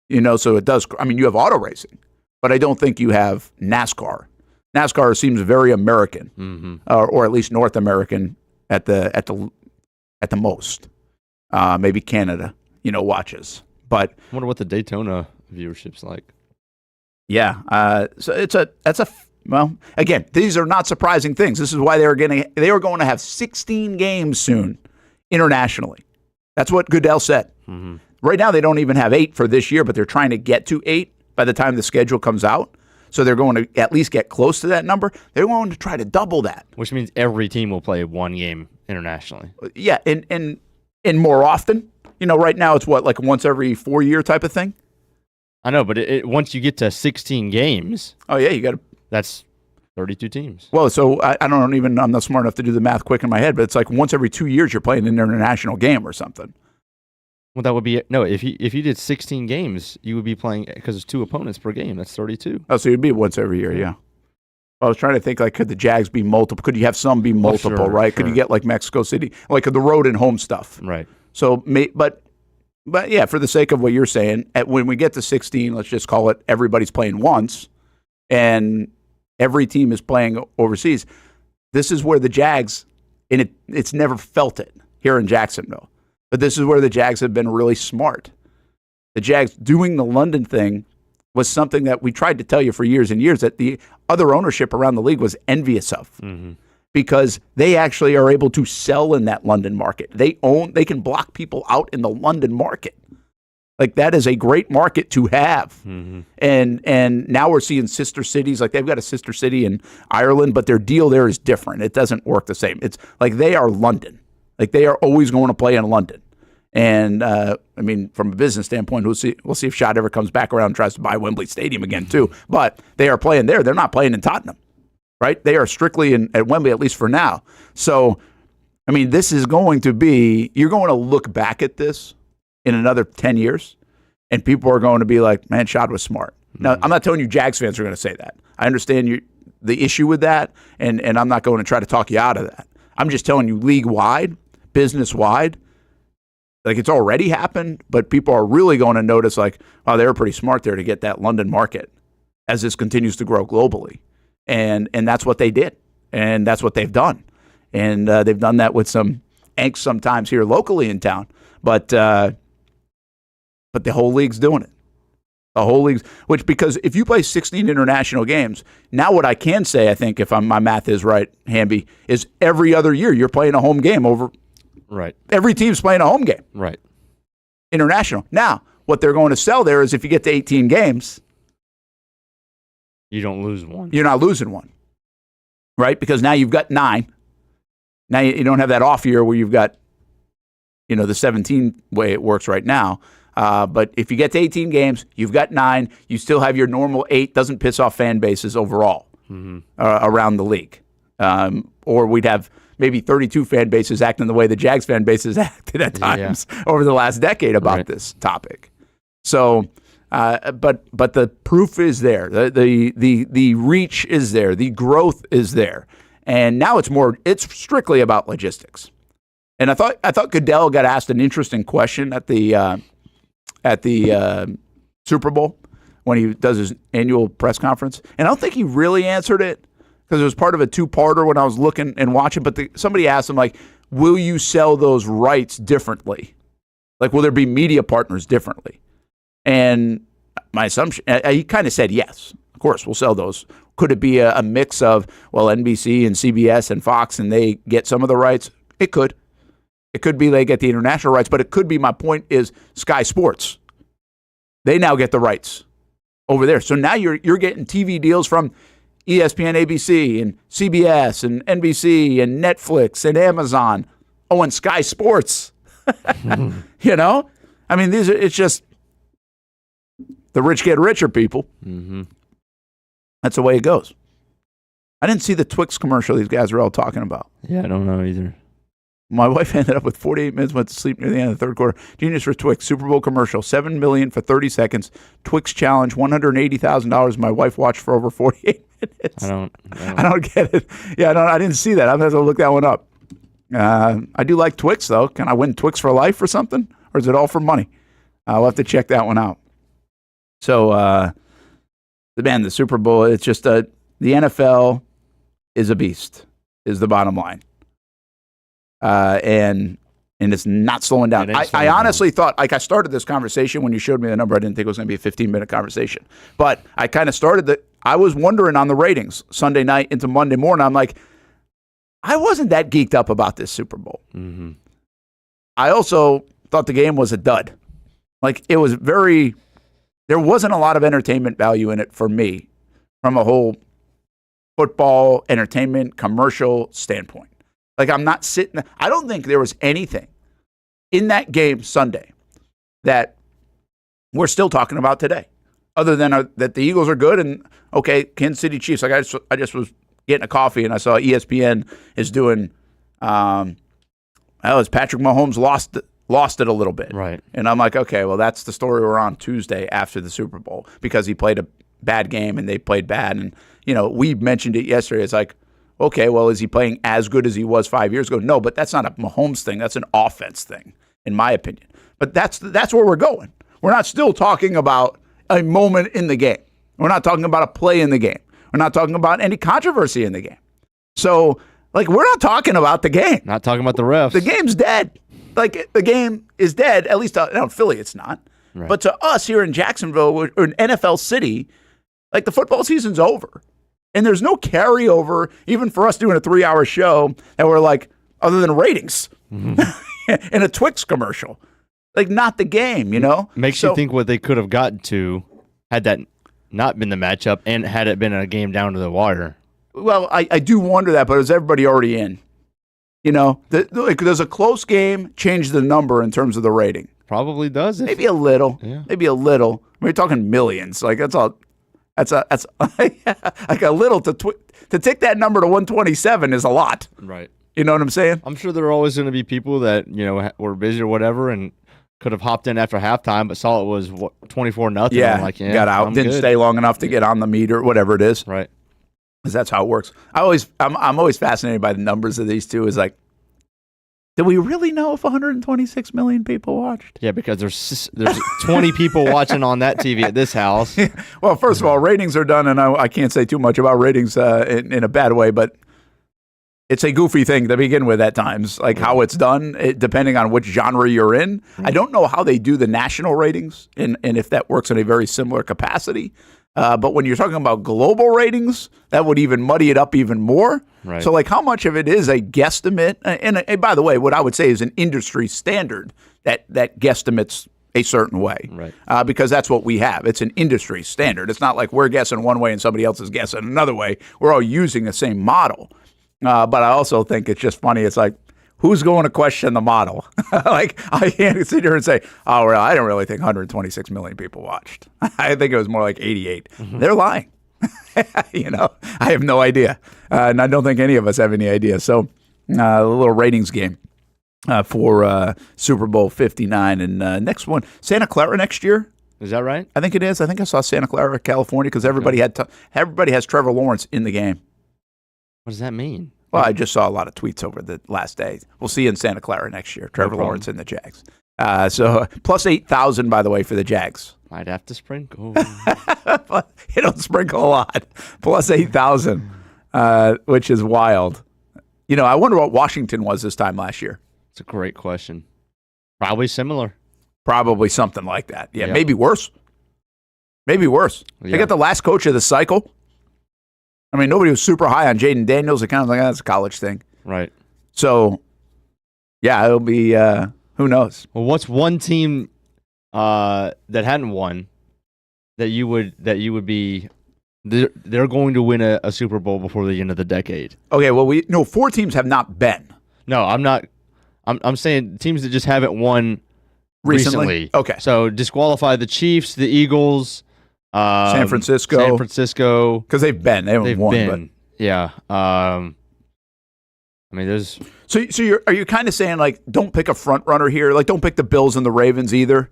You know, so it does. I mean, you have auto racing, but I don't think you have NASCAR. NASCAR seems very American, or at least North American at the most. Maybe Canada, watches. But I wonder what the Daytona viewership's like. Yeah, so well, again, these are not surprising things. This is why they were going to have 16 games soon internationally. That's what Goodell said. Mm-hmm. Right now, they don't even have 8 for this year, but they're trying to get to 8 by the time the schedule comes out. So they're going to at least get close to that number. They're going to try to double that. Which means every team will play one game internationally. Yeah, and more often. Right now it's like once every 4-year type of thing. I know, but once you get to 16 games. Oh, yeah, you got to. That's 32 teams. Well, so I'm not smart enough to do the math quick in my head, but it's like once every 2 years you're playing an international game or something. Well, that would be no. If you did 16 games, you would be playing because there's 2 opponents per game. That's 32. Oh, so you'd be once every year, yeah. I was trying to think could the Jags be multiple? Could you have some be multiple? Sure, right? Sure. Could you get like Mexico City, like the road and home stuff? Right. So, but yeah, for the sake of what you're saying, when we get to 16, let's just call it everybody's playing once, and every team is playing overseas. This is where the Jags, and it's never felt it here in Jacksonville. But this is where the Jags have been really smart. The Jags doing the London thing was something that we tried to tell you for years and years that the other ownership around the league was envious of. Because they actually are able to sell in that London market. They can block people out in the London market. Like, that is a great market to have. And now we're seeing sister cities. Like, they've got a sister city in Ireland, but their deal there is different. It doesn't work the same. It's like they are London. Like, they are always going to play in London. And, I mean, from a business standpoint, we'll see if Shad ever comes back around and tries to buy Wembley Stadium again, too. But they are playing there. They're not playing in Tottenham. Right? They are strictly at Wembley, at least for now. So, I mean, this is going to be, you're going to look back at this in another 10 years, and people are going to be like, man, Shad was smart. Now, I'm not telling you Jags fans are going to say that. I understand the issue with that, and I'm not going to try to talk you out of that. I'm just telling you league-wide, business-wide, like, it's already happened, but people are really going to notice, like, wow, they were pretty smart there to get that London market as this continues to grow globally. And that's what they did, and that's what they've done, and they've done that with some angst sometimes here locally in town, but the whole league's doing it. The whole league, because if you play 16 international games, now what I can say, I think, if my math is right, Hamby, is every other year you're playing a home game over. Right. Every team's playing a home game. Right. International. Now, what they're going to sell there is if you get to 18 games. You don't lose one. You're not losing one, right? Because now you've got 9. Now you don't have that off year where you've got, the 17 way it works right now. But if you get to 18 games, you've got 9. You still have your normal 8. Doesn't piss off fan bases overall around the league. Or we'd have maybe 32 fan bases acting the way the Jags fan bases acted at times over the last decade about this topic. So. But the proof is there. The reach is there. The growth is there. And now it's strictly about logistics. And I thought Goodell got asked an interesting question at the Super Bowl when he does his annual press conference. And I don't think he really answered it because it was part of a 2-parter when I was looking and watching. But somebody asked him, like, will you sell those rights differently? Like, will there be media partners differently? And my assumption, he kind of said yes. Of course, we'll sell those. Could it be a mix of, NBC and CBS and Fox and they get some of the rights? It could. It could be they get the international rights, but it could be, my point is, Sky Sports. They now get the rights over there. So now you're getting TV deals from ESPN, ABC, and CBS, and NBC, and Netflix, and Amazon. Oh, and Sky Sports. I mean, it's just, the rich get richer, people. That's the way it goes. I didn't see the Twix commercial these guys are all talking about. Yeah, I don't know either. My wife ended up with 48 minutes, went to sleep near the end of the third quarter. Genius for Twix, Super Bowl commercial, $7 million for 30 seconds. Twix challenge, $180,000. My wife watched for over 48 minutes. I don't get it. Yeah, I didn't see that. I'm going to have to look that one up. I do like Twix, though. Can I win Twix for life or something? Or is it all for money? I'll have to check that one out. So, the Super Bowl, it's just the NFL is a beast, is the bottom line. And it's not slowing down. I honestly thought, like, I started this conversation when you showed me the number. I didn't think it was going to be a 15-minute conversation. But I kind of started I was wondering on the ratings Sunday night into Monday morning. I'm like, I wasn't that geeked up about this Super Bowl. Mm-hmm. I also thought the game was a dud. Like, it was there wasn't a lot of entertainment value in it for me from a whole football, entertainment, commercial standpoint. Like, I'm not sitting, I don't think there was anything in that game Sunday that we're still talking about today, other than that the Eagles are good and, okay, Kansas City Chiefs. Like, I just was getting a coffee and I saw ESPN is doing, Patrick Mahomes lost it a little bit. Right. And I'm like, okay, well, that's the story we're on Tuesday after the Super Bowl because he played a bad game and they played bad. And, we mentioned it yesterday. It's like, okay, well, is he playing as good as he was 5 years ago? No, but that's not a Mahomes thing. That's an offense thing, in my opinion. But that's where we're going. We're not still talking about a moment in the game. We're not talking about a play in the game. We're not talking about any controversy in the game. So, like, we're not talking about the game. Not talking about the refs. The game's dead. Like, the game is dead. At least in Philly, it's not. Right. But to us here in Jacksonville or in NFL City, like the football season's over. And there's no carryover, even for us doing a 3-hour show, that we're like, other than ratings and a Twix commercial. Like, not the game, you know? Makes you think what they could have gotten to had that not been the matchup and had it been a game down to the wire. Well, I do wonder that, but is everybody already in? You know, like, does a close game change the number in terms of the rating? Probably does. Maybe a little. Yeah. Maybe a little. We're talking millions. Like, that's like a little to take that number to 127 is a lot. Right. You know what I'm saying? I'm sure there are always going to be people that, you know, were busy or whatever and could have hopped in after halftime but saw it was 24-0. Yeah, like, got out, didn't stay long enough to get on the meter, whatever it is. Right. Because that's how it works. I'm always fascinated by the numbers of these two. Is like, do we really know if 126 million people watched? Yeah, because there's 20 people watching on that TV at this house. Well, first of all, ratings are done, and I can't say too much about ratings in a bad way, but it's a goofy thing to begin with at times, like how it's done, depending on which genre you're in. I don't know how they do the national ratings and if that works in a very similar capacity. But when you're talking about global ratings, that would even muddy it up even more. Right. So, like, how much of it is a guesstimate? And by the way, what I would say is an industry standard that guesstimates a certain way. Right. Because that's what we have. It's an industry standard. It's not like we're guessing one way and somebody else is guessing another way. We're all using the same model. But I also think it's just funny. It's like, who's going to question the model? Like, I can't sit here and say, oh, well, I don't really think 126 million people watched. I think it was more like 88. They're lying. You know, I have no idea. And I don't think any of us have any idea. So a little ratings game for Super Bowl 59. And next one, Santa Clara next year. Is that right? I think it is. I think I saw Santa Clara, California, because everybody has Trevor Lawrence in the game. What does that mean? Well, I just saw a lot of tweets over the last day. We'll see you in Santa Clara next year. Trevor Lawrence and the Jags. So plus 8,000, by the way, for the Jags. Might have to sprinkle. You don't sprinkle a lot. Plus 8,000, which is wild. You know, I wonder what Washington was this time last year. It's a great question. Probably similar. Probably something like that. Yeah, Yeah. maybe worse. Maybe worse. Yeah. They got the last coach of the cycle. I mean, nobody was super high on Jaden Daniels. It kind of like, that's a college thing. Right. So, yeah, it'll be, who knows? Well, what's one team that hadn't won that you would be they're going to win a Super Bowl before the end of the decade? Okay, well, 4 teams have not been. No, I'm not. I'm saying teams that just haven't won recently. Okay. So disqualify the Chiefs, the Eagles, San Francisco. Because they've been. They haven't won. Been. Yeah. I mean, there's. So are you kind of saying, like, don't pick a front runner here? Like, don't pick the Bills and the Ravens either?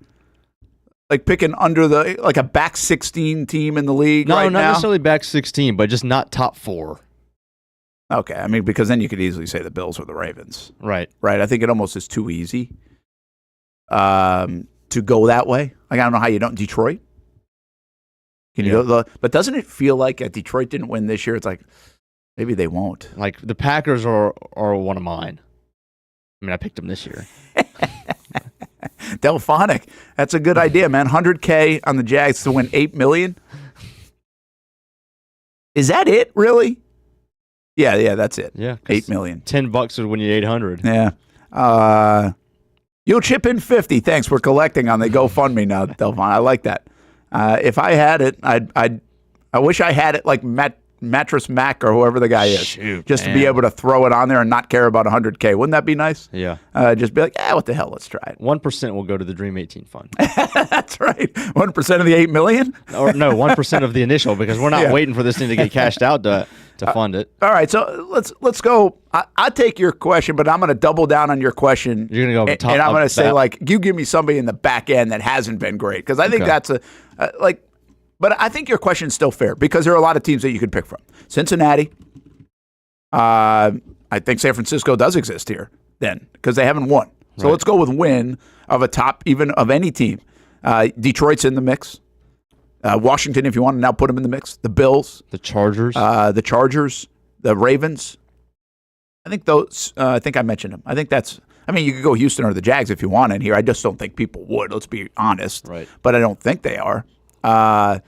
Like, picking under a back 16 team in the league right now? No, not necessarily back 16, but just not top 4. Okay. I mean, because then you could easily say the Bills or the Ravens. Right. Right. I think it almost is too easy to go that way. Like, I don't know how you don't. Detroit? Can you go? But doesn't it feel like Detroit didn't win this year? It's like, maybe they won't. Like, the Packers are one of mine. I mean, I picked them this year. Delphonic. That's a good idea, man. $100K on the Jags to win $8 million. Is that it, really? Yeah, that's it. Yeah. $8 million. $10 would win you 800. Yeah. You'll chip in 50. Thanks for collecting on the GoFundMe now, Delphon. I like that. If I had it, I wish I had it like Mattress Mac or whoever the guy is. Shoot, just to be able to throw it on there and not care about $100K. Wouldn't that be nice? Yeah. Just be like, what the hell? Let's try it. 1% will go to the Dream 18 fund. That's right. 1% of the $8 million? Or no, 1% of the initial, because we're not waiting for this thing to get cashed out to fund it. All right, so let's go. I take your question, but I'm going to double down on your question. You're going to go top, and I'm going to say, like, you give me somebody in the back end that hasn't been great, because I think that's but I think your question's still fair, because there are a lot of teams that you could pick from. Cincinnati. I think San Francisco does exist here then, because they haven't won. So let's go with win of a top, even of any team. Detroit's in the mix. Washington, if you want to now put them in the mix. The Bills. The Chargers. The Ravens. I think those. I think I mentioned them. I I mean, you could go Houston or the Jags if you wanted here. I just don't think people would. Let's be honest. Right. But I don't think they are. I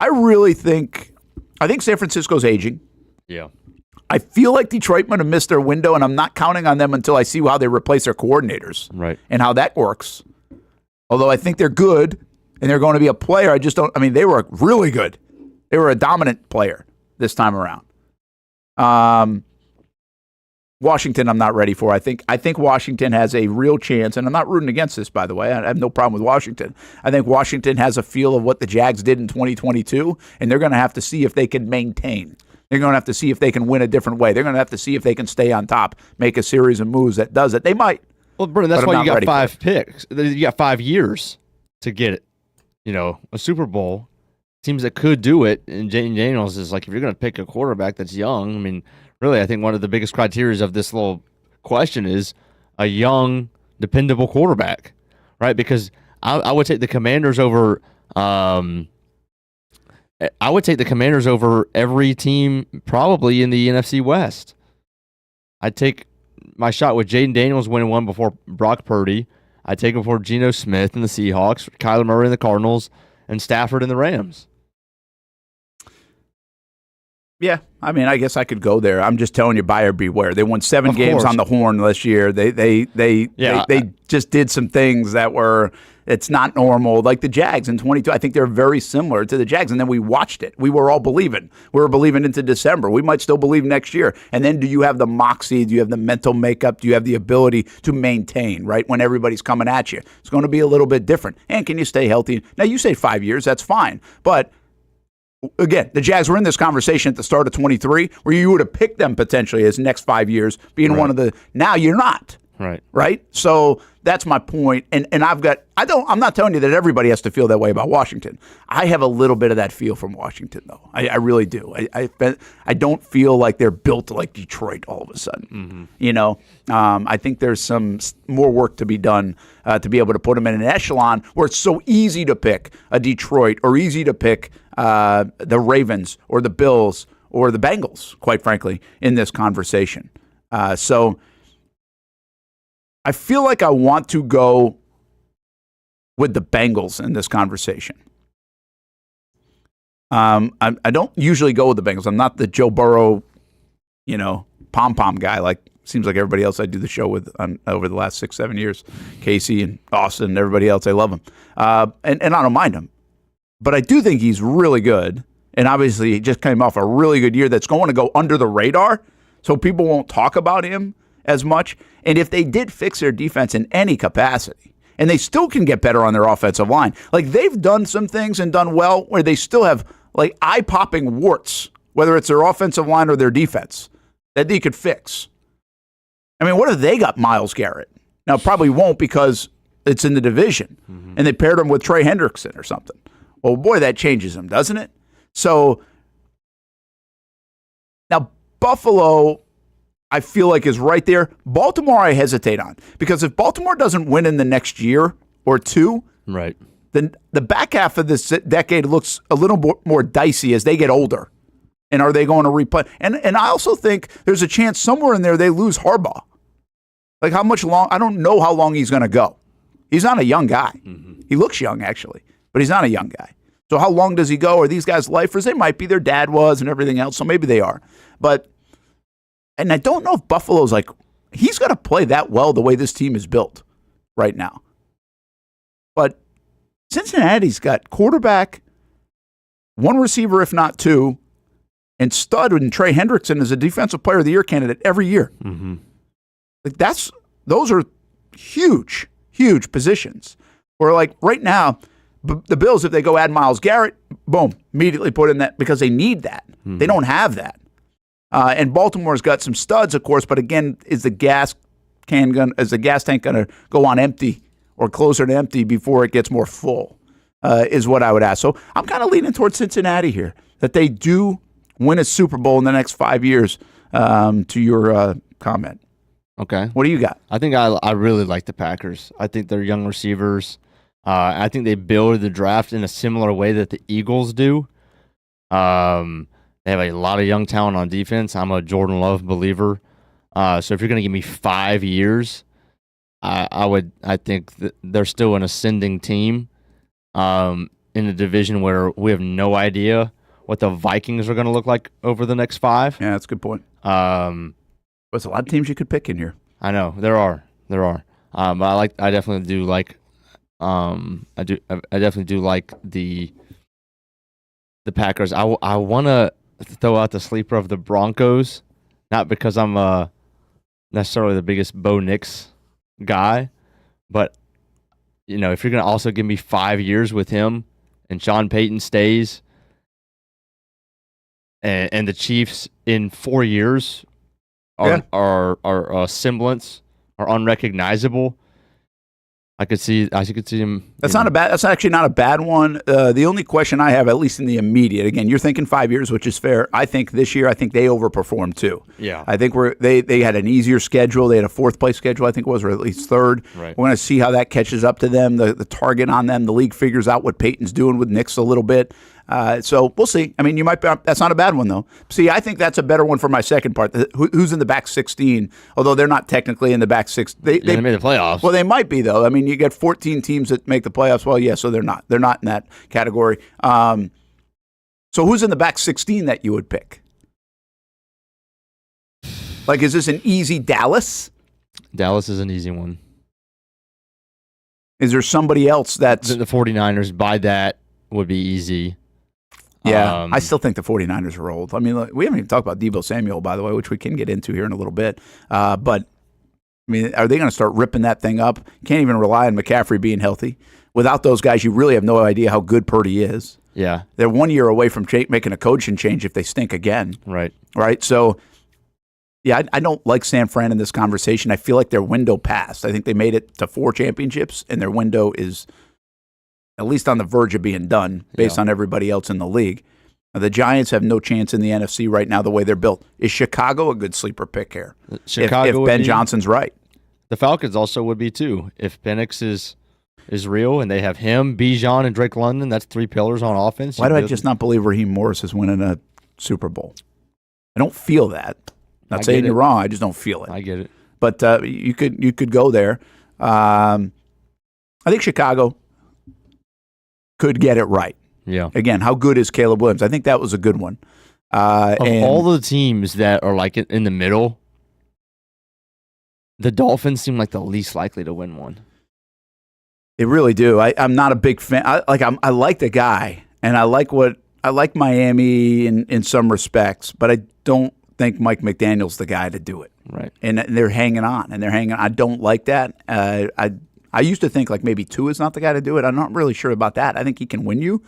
think San Francisco's aging. Yeah. I feel like Detroit might have missed their window, and I'm not counting on them until I see how they replace their coordinators. Right. And how that works. Although I think they're good and they're going to be a player, I just don't. I mean, they were really good. They were a dominant player this time around. Washington, I'm not ready for. I think Washington has a real chance, and I'm not rooting against this, by the way. I have no problem with Washington. I think Washington has a feel of what the Jags did in 2022, and they're going to have to see if they can maintain. They're going to have to see if they can win a different way. They're going to have to see if they can stay on top, make a series of moves that does it. They might. Well, Brennan, that's why you got 5 picks. You got 5 years to get it. A Super Bowl. Teams that could do it, and Jayden Daniels is like, if you're going to pick a quarterback that's young, I mean, really, I think one of the biggest criteria of this little question is a young, dependable quarterback, right? Because I would take the Commanders over. I would take the Commanders over every team probably in the NFC West. I'd take my shot with Jayden Daniels winning one before Brock Purdy. I'd take him before Geno Smith and the Seahawks, Kyler Murray and the Cardinals, and Stafford and the Rams. Yeah, I mean, I guess I could go there. I'm just telling you, buyer beware. They won 7 games on the horn this year. They just did some things that were, it's not normal. Like the Jags in 22, I think they're very similar to the Jags. And then we watched it. We were all believing. We were believing into December. We might still believe next year. And then do you have the moxie? Do you have the mental makeup? Do you have the ability to maintain, right, when everybody's coming at you? It's going to be a little bit different. And can you stay healthy? Now, you say 5 years. That's fine. But again, the Jags were in this conversation at the start of 23 where you would have picked them potentially as next 5 years being one of the, now you're not. Right. So that's my point. And I'm not telling you that everybody has to feel that way about Washington. I have a little bit of that feel from Washington though. I really do. I don't feel like they're built like Detroit all of a sudden. I think there's some more work to be done to be able to put them in an echelon where it's so easy to pick a Detroit or easy to pick the Ravens or the Bills or the Bengals, quite frankly, in this conversation. So I feel like I want to go with the Bengals in this conversation. I don't usually go with the Bengals. I'm not the Joe Burrow, pom-pom guy. Like seems like everybody else I do the show with over the last 6-7 years. Casey and Austen and everybody else, I love him. And I don't mind him. But I do think he's really good. And obviously he just came off a really good year that's going to go under the radar. So people won't talk about him as much. And if they did fix their defense in any capacity, and they still can get better on their offensive line, like they've done some things and done well where they still have like eye-popping warts, whether it's their offensive line or their defense, that they could fix. I mean, what if they got Myles Garrett? Now, probably won't because it's in the division, and they paired him with Trey Hendrickson or something. Well, boy, that changes them, doesn't it? So now Buffalo, I feel like is right there. Baltimore, I hesitate on because if Baltimore doesn't win in the next year or two, right, then the back half of this decade looks a little more dicey as they get older. And are they going to replay? And I also think there's a chance somewhere in there they lose Harbaugh. Like how much long? I don't know how long he's going to go. He's not a young guy. He looks young actually, but he's not a young guy. So how long does he go? Are these guys lifers? They might be. Their dad was and everything else. So maybe they are. And I don't know if Buffalo's like, he's going to play that well the way this team is built right now. But Cincinnati's got quarterback, one receiver, if not two, and stud and Trey Hendrickson is a defensive player of the year candidate every year. Like those are huge, huge positions. Where like right now, the Bills, if they go add Myles Garrett, boom, immediately put in that because they need that. They don't have that. And Baltimore's got some studs, of course, but again, is the gas tank going to go on empty or closer to empty before it gets more full? Is what I would ask. So I'm kind of leaning towards Cincinnati here, that they do win a Super Bowl in the next 5 years. To your comment, okay, what do you got? I think I really like the Packers. I think they're young receivers. I think they build the draft in a similar way that the Eagles do. They have a lot of young talent on defense. I'm a Jordan Love believer. So if you're going to give me 5 years, I think that they're still an ascending team in a division where we have no idea what the Vikings are going to look like over the next 5. Yeah, that's a good point. There's a lot of teams you could pick in here. I know there are. But I definitely do like the Packers. I want to throw out the sleeper of the Broncos, not because I'm necessarily the biggest Bo Nix guy, but if you're going to also give me 5 years with him and Sean Payton stays and the Chiefs in 4 years are a semblance, are unrecognizable, I could see him. That's actually not a bad one. The only question I have, at least in the immediate, again, you're thinking 5 years, which is fair. I think this year, they overperformed too. Yeah. I think they had an easier schedule. They had a 4th place schedule, I think it was, or at least 3rd. Right. We're going to see how that catches up to them. The target on them, the league figures out what Peyton's doing with Knicks a little bit. So we'll see. I mean, you might be. That's not a bad one though. See, I think that's a better one for my second part. Who's in the back 16? Although they're not technically in the back 6. They made the playoffs. Well, they might be though. I mean, you get 14 teams that make the playoffs. Well, yeah, so they're not. They're not in that category. So who's in the back 16 that you would pick? Like, is this an easy Dallas? Dallas is an easy one. Is there somebody else that's the 49ers? By that would be easy. Yeah, I still think the 49ers are old. I mean, look, we haven't even talked about Deebo Samuel, by the way, which we can get into here in a little bit. But, I mean, are they going to start ripping that thing up? Can't even rely on McCaffrey being healthy. Without those guys, you really have no idea how good Purdy is. Yeah. They're 1 year away from making a coaching change if they stink again. Right. So, yeah, I don't like San Fran in this conversation. I feel like their window passed. I think they made it to 4 championships, and their window is at least on the verge of being done based on everybody else in the league. Now, the Giants have no chance in the NFC right now the way they're built. Is Chicago a good sleeper pick here? Chicago if Ben Johnson's right. The Falcons also would be too. If Penix is real and they have him, Bijan, and Drake London, that's 3 pillars on offense. Why do I just not believe Raheem Morris is winning a Super Bowl? I don't feel that. Not saying you're wrong. I just don't feel it. I get it. But you could go there. I think Chicago could get it right. Yeah. Again, how good is Caleb Williams? I think that was a good one. Of all the teams that are like in the middle, the Dolphins seem like the least likely to win one. They really do. I'm not a big fan. I like the guy, and I like Miami in some respects, but I don't think Mike McDaniel's the guy to do it. Right. And they're hanging on, I don't like that. I used to think like maybe Tua is not the guy to do it. I'm not really sure about that. I think he can win you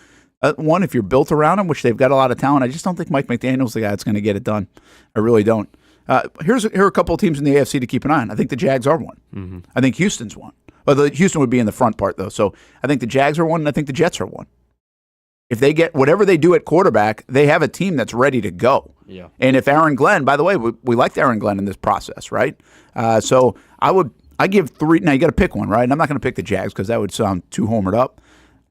one if you're built around him, which they've got a lot of talent. I just don't think Mike McDaniel's the guy that's going to get it done. I really don't. Here are a couple of teams in the AFC to keep an eye on. I think the Jags are one. Mm-hmm. I think Houston's one. Well, Houston would be in the front part, though. So I think the Jags are one, and I think the Jets are one. If they get whatever they do at quarterback, they have a team that's ready to go. Yeah. And if Aaron Glenn, by the way, we liked Aaron Glenn in this process, right? So I give 3. Now you got to pick one, right? And I'm not going to pick the Jags because that would sound too homered up.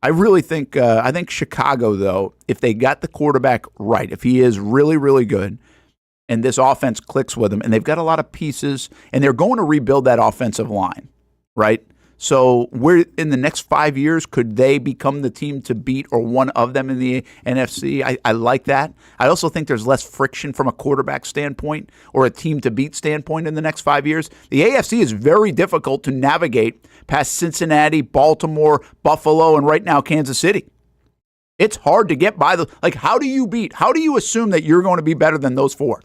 I really think I think Chicago, though, if they got the quarterback right, if he is really, really good, and this offense clicks with him, and they've got a lot of pieces, and they're going to rebuild that offensive line, right? So we're in the next 5 years, could they become the team to beat or one of them in the NFC? I like that. I also think there's less friction from a quarterback standpoint or a team to beat standpoint in the next 5 years. The AFC is very difficult to navigate past Cincinnati, Baltimore, Buffalo, and right now Kansas City. It's hard to get by how do you assume that you're going to be better than those 4?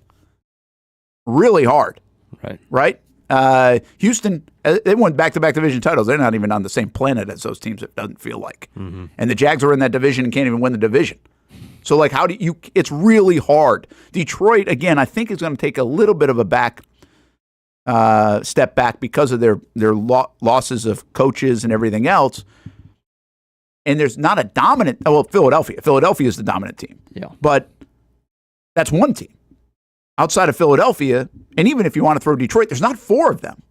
Really hard. Right? Houston, they won back-to-back division titles. They're not even on the same planet as those teams, it doesn't feel like. Mm-hmm. And the Jags are in that division and can't even win the division. So, how do you – it's really hard. Detroit, again, I think is going to take a little bit of a step back because of their losses of coaches and everything else. And there's not a dominant – Philadelphia. Philadelphia is the dominant team. Yeah. But that's one team. Outside of Philadelphia, and even if you want to throw Detroit, there's not 4 of them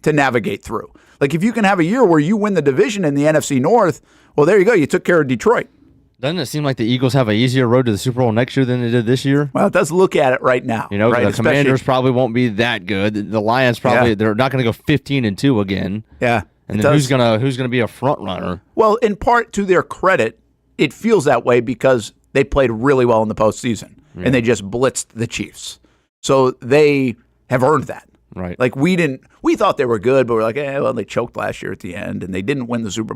to navigate through. If you can have a year where you win the division in the NFC North, well, there you go. You took care of Detroit. Doesn't it seem like the Eagles have an easier road to the Super Bowl next year than they did this year? Well, it does look at it right now. You know, right? the Commanders probably won't be that good. The Lions probably they're not going to go 15-2 again. Yeah. And then who's gonna be a front runner? Well, in part to their credit, it feels that way because they played really well in the postseason and they just blitzed the Chiefs. So they have earned that. Right. Like we thought they were good, but we're like, well, they choked last year at the end and they didn't win the Super Bowl.